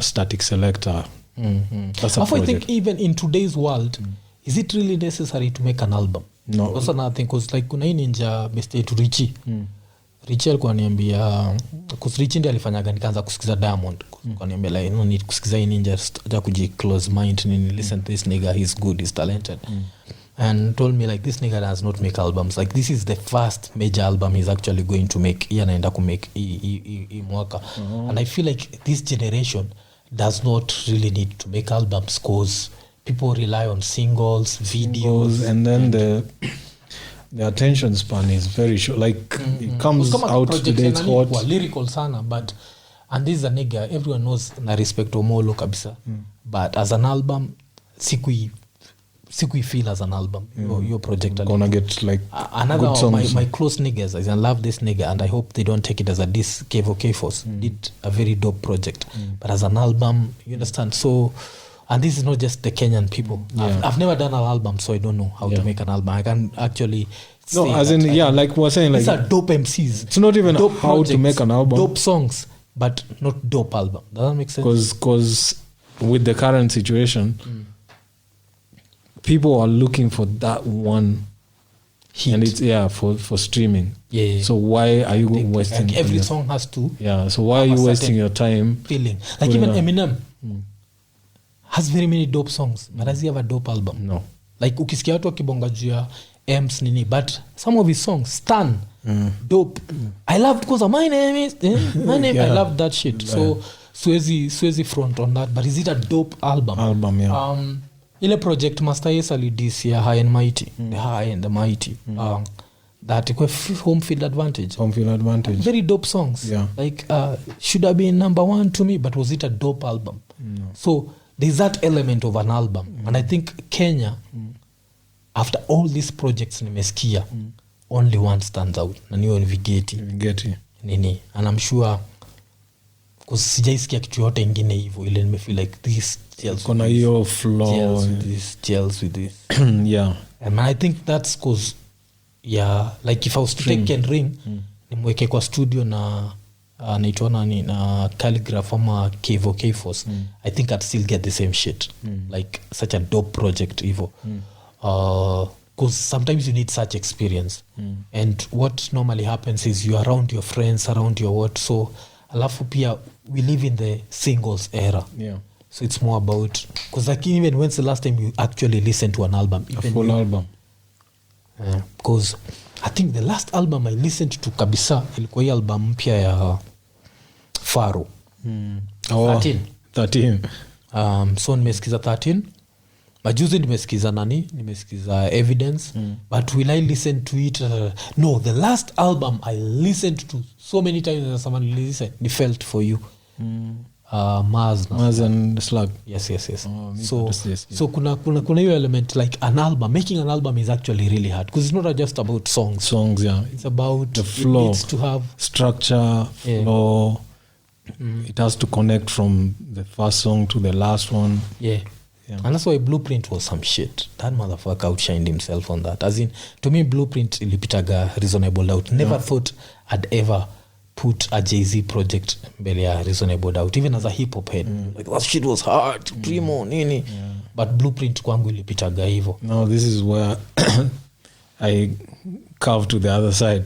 Static Selector. That's a project. I think even in today's world, is it really necessary to make an album? No. That's another thing, because like kuna hii ninja best to Richie. Richie alikuwa niambia, because Richie ndiye alifanyaga nikaanza kusikiza Diamond. Kwa niambia like no need kusikiza hii ninja ja kuji close mind nini, listen to this nigga, he's good, he's talented. And told me like this nigga does not make albums, like this is the first major album he's actually going to make. Yeye anaenda ku make i mwaka. And I feel like this generation does not really need to make albums because people rely on singles, videos, and then the attention span is very short. Like it comes out today, it's hot, lyrical sana, but and this is a nigga everyone knows na respect Omolo kabisa. But as an album, sikui feel as an album. Your project gonna get like another of my close niggas. I love this nigga and I hope they don't take it as a diss. Kayvo KForce did a very dope project, but as an album, you understand. So, and this is not just the Kenyan people. I've never done an album, so I don't know how to make an album. I can actually say as in like we're saying, like these are dope MCs. It's not even dope how projects, to make an album. Dope songs, but not dope album. Does that make sense? Because with the current situation, people are looking for that one hit. And it's for streaming. So why are you wasting like every song has to so why are you wasting your time feeling like even Eminem has very many dope songs, but does he have a dope album? No. Like ukisikia watu wakibonga juu ya M's nini, but some of his songs Stan dope. I love because my name is I love that shit. So Swezi front on that, but is it a dope album? Ile project Master Yes alidis ya High and Mighty, the High and the Mighty, that home field advantage, very dope songs. Like should have been number 1 to me, but was it a dope album? No. So there's that element of an album, and I think Kenya, after all these projects nimesikia, only one stands out, na niyo ni Vigeti nini, and I'm sure because sijaisikia kitu yote ingine hivyo ile nimefeel like this kona hiyo flow gels with this and I think that's cause like if I was to take Ken Ring nimweke kwa studio na naitwa nani na Khaligraph ama Kayvo KForce, I think I'd still get the same shit, like such a dope project hivyo. Because sometimes you need such experience, and what normally happens is you're around your friends, around your what, so alafu pia we live in the singles era, so it's more about, because like even when's the last time you actually listen to an album, even a full album? Because I think the last album I listened to kabisa ilikuwa hii album mpya ya Faro 13 so nimesikiza 13 majuzi nimesikiza Evidence, but will I listen to it? No, the last album I listened to so many times as someone listen, ni Felt For You. Maz and Slug. Yes. So kuna hiyo element, like an album, making an album is actually really hard because it's not just about songs, it's about the flow, it needs to have structure, flow. It has to connect from the first song to the last one. And that's why Blueprint was some shit. That motherfucker outshined himself on that. As in, to me, Blueprint ilipitaga Reasonable Doubt. Never thought I'd ever put a Jay-Z project mbele ya Reasonable Doubt, even as a hip-hop head. Like, that shit was hard. Primo, nini. But Blueprint kwangu ilipitaga hivo. No, this is where I carve to the other side.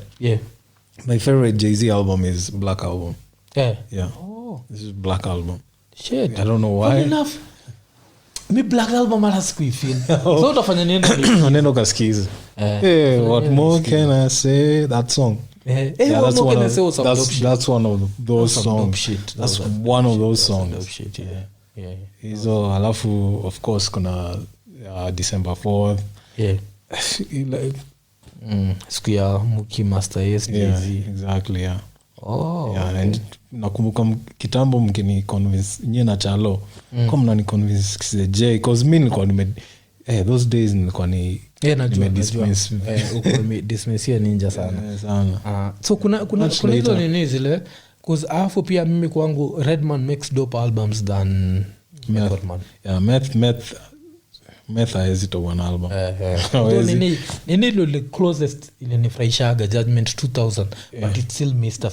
My favorite Jay-Z album is Black Album. Oh. This is Black Album. Shit. I don't know why. Funny enough. Mi Black Album hata sikuifeel. So utafanya neno kasikiza. What more can I say? That song. That's one of those songs. That's one of those songs. Hizo alafu of course kuna December 4th. Siku ya Muki Master Yes exactly and nakumbuka kitambo mkini convince nyie na Chalo kama mnani convince kise J, because mimi nilikuwa those days nilikuwa ni najua uko dismiss ninja sana. So kuna hizo nini zile cause alafu pia mimi kwangu Redman makes dope albums than Method Man. Yeah, Meth has it one album. Nini the closest ilinifurahishaga Judgment 2000 but it still missed a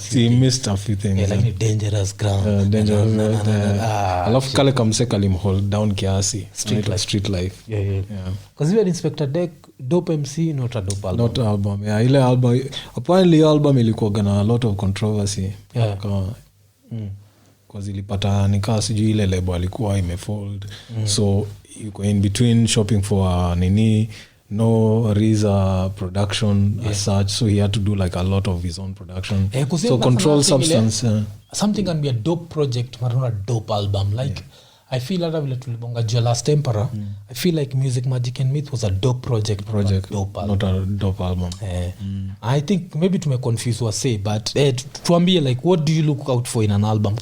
few things. Like Dangerous Ground. I love kale kamseka limhold down kiasi. Street Life. Yeah. Because even Inspector Deck dope MC not a dope album. Not album. Yeah, ile album apparently album ilikuwa na a lot of controversy. Yeah. Kwa zilipata nikaa sijui ile label alikuwa imefold. So you in between shopping for Nini, no Riza production as such, so he had to do like a lot of his own production. So control substance. Something can be a dope project but not a dope album. Like I feel hata vile tulibonga juu Last Emperor, I feel like Music Magic and Myth was a dope project not a dope album. I think maybe to me confuse was say, but tuambie like what do you look out for in an album?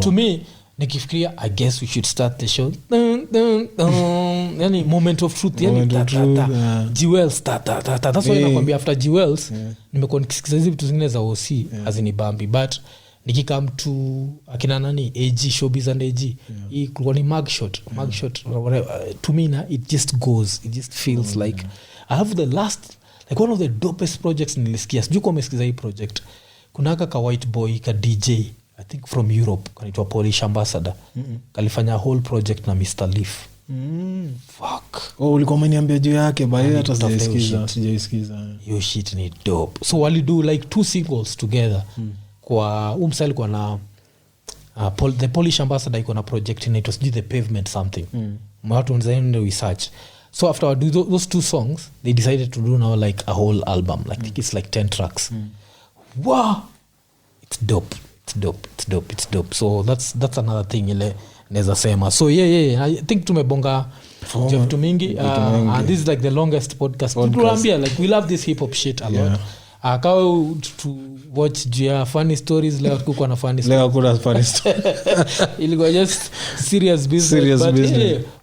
To me nikifikiria I guess we should start the show yani moment of truth yani Jewels that's why nakwambia after Jewels nimekuwa nikisikiza hizi vitu zingine za OC hazinibambi, but nikikam to akina nani AG Showbiz and AG hii kulikuwa ni mugshot to me na it just feels like I have the last like one of the dopest projects nilisikia sijui kwa umesikiza hii project kuna ka white boy ka DJ I think from Europe kanaitwa Polish Ambassador kalifanya whole project na Mr. Leaf. Fuck. Ulikuwa umeniambia juu yake baadaye hata sijaisikiza. Yo shit ni dope. So wali do like 2 singles together. Kwa umsali kwa na the Polish Ambassador iko na project inaitwa The Pavement something. Watu wanzaenda research. So after I do those 2 songs, they decided to do now like a whole album. Like it's like 10 tracks. Wow. It's dope. So that's another thing ile naweza sema. So yeah I think tumebonga vitu mingi and this is like the longest podcast. Tuambia like we love this hip hop shit a lot. Akao to watch jia funny stories leo kuko na funny stories. Leo kuna funny stories. Ilikuwa just serious business.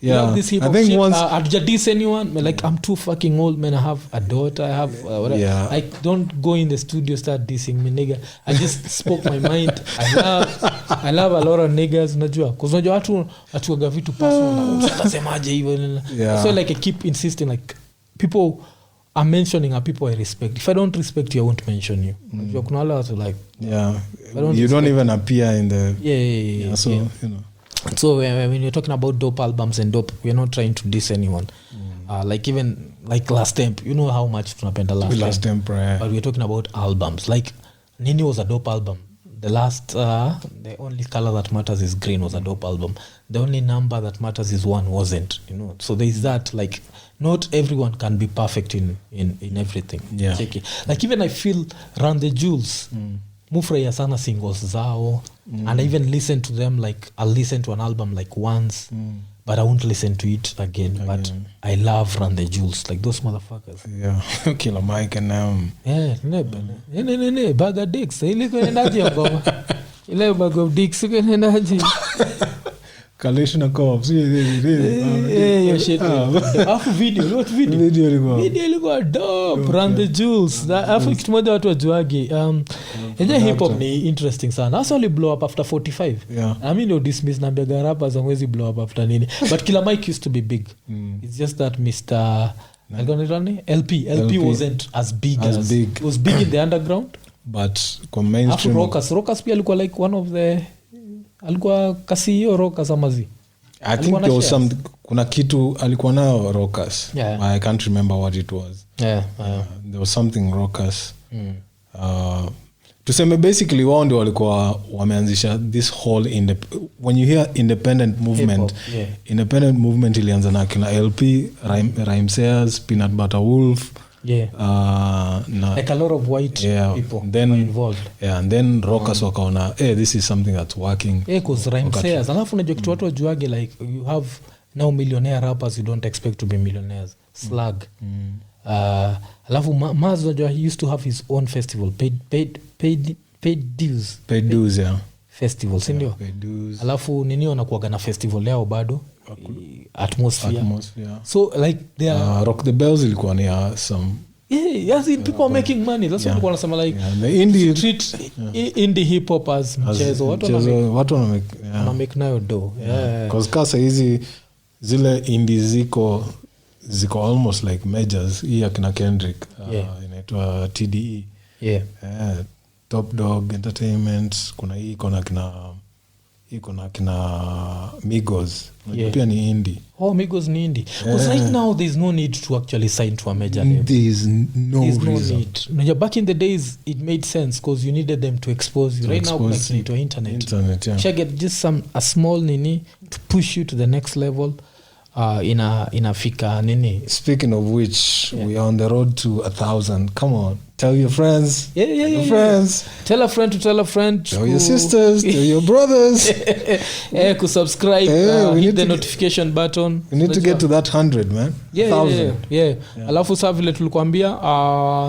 Yeah. Love this hip hop shit. I'd diss anyone like I'm too fucking old man. I have a daughter. I have whatever. Yeah. I don't go in the studio start dissing me nigga. I just spoke my mind. I love a lot of niggas unajua. Cuz unajua watu atuaga vitu personal. Utasemaje hivyo? So like I keep insisting like people I'm mentioning are people I respect. If I don't respect you, I won't mention you. Kuna wale watu like you don't even appear in the so you know. So when you're talking about dope albums and dope, we're not trying to diss anyone. Like even like Last Temp, you know how much tunapenda Last Temp, but we're talking about albums. Like Nini was a dope album. The last the only color that matters is green was a dope album. The only number that matters is 1 wasn't, you know. So there's that like not everyone can be perfect in everything. Like even I feel Run the Jewels mufraya sana singles zao and I even listen to them like I'll listen to an album like once but I won't listen to it again. But I love Run the Jewels like those motherfuckers. Killer Mike and ne Baga Dicks ile kwenda ngoma ile Baga Dicks kwenda Kalishna Cops. Yeah, shit. Afu video ilikuwa dope. Run the Jewels. Afu kitu moja watu wajuagi. Hip hop ni interesting sana. That's only blow up after 45. I mean, you dismiss na bega rappers amwezi blow up after nini. But Killer Mike used to be big. It's just that Mr. LP wasn't as big. It was big in the underground. But kwa mainstream. Rockers pia alikuwa like one of the alikuwa kasi hiyo Rockers amazi. I think there was kuna kitu alikuwa nao Rockers. I can't remember what it was. There was something Rockers. Tuseme basically wao ndio walikuwa wameanzisha this whole when you hear independent movement, independent movement ilianza na kina LP, Rhymesayers, Peanut Butter Wolf. Like a lot of white people then were involved. And then Rockers wakaona this is something that's working. Because Rhymesayers alafu unajua kitu watu wajuage like you have now millionaire rappers you don't expect to be millionaires. Slug. Alafu Maz unajua he used to have his own festival paid dues. Festival, si ndio? Paid dues. Alafu nini wanakuaga na festival yao bado atmosphere. So like they are Rock the Bells ilikuwa ni some yes, people are making money. That's what wanasema like the indie treat indie hip hop as mchezo. Watu wana make nayo do. Cause kasa hizi zile indie ziko almost like majors. Hii akina Kendrick inaitwa TDE. Top Dog Entertainment, kuna hii kuna kina Migos. Pia ni indie. Migos ni indie. Because right now there's no need to actually sign to a major label. There's no reason. Need. Back in the days it made sense because you needed them to expose you. Right now like to internet. You get just a small nini to push you to the next level. Inafika nini. Speaking of which, we are on the road to 1,000. Come on, tell your friends. Your friends. Tell a friend to tell a friend. Tell your sisters. Tell your brothers. Ku subscribe. Hit the notification button. We need to get to that 100, man. 1,000. Alafu saa vile tulikuambia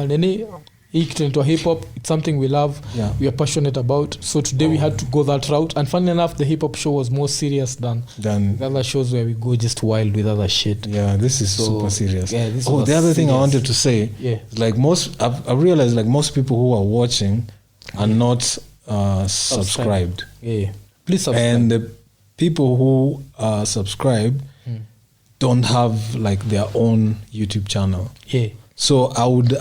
nini hii kitu inaitwa hip hop, it's something we love, we are passionate about, so today we had to go that route, and funny enough the hip hop show was more serious than the other shows where we go just wild with other shit. This is super serious. The other thing I wanted to say is like I've realized like most people who are watching are not subscribed. Please subscribe. And the people who are subscribed don't have like their own YouTube channel. So I would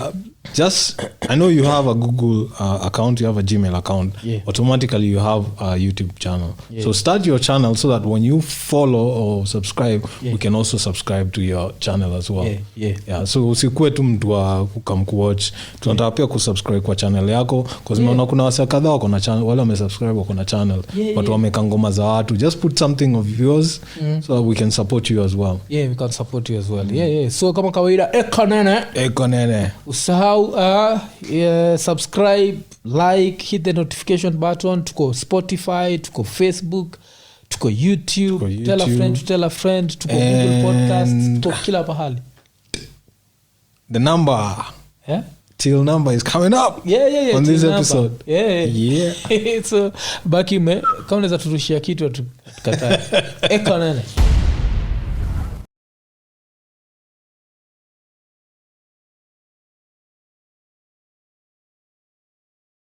I know you have a Google account, you have a Gmail account. Automatically you have a YouTube channel. So start your channel so that when you follow or subscribe, we can also subscribe to your channel as well. So usikue tu mtu wa kuwatch. Tunataka pia kusubscribe kwa channel yako because naona kuna wase kadhaa wako na channel, wale wamesubscribe wako na channel. Watu wameka ngoma za watu. Just put something of yours so that we can support you as well. We can support you as well. So kama kawaida Iko Nini. Usahau subscribe, like, hit the notification button. Tuko Spotify, tuko Facebook, tuko YouTube. Tell a friend to tell a friend. Tuko Google Podcast, tuko kila pahali. The number till number is coming up on this episode. So baki kama unaweza turushia kitu tukataa. Iko Nini.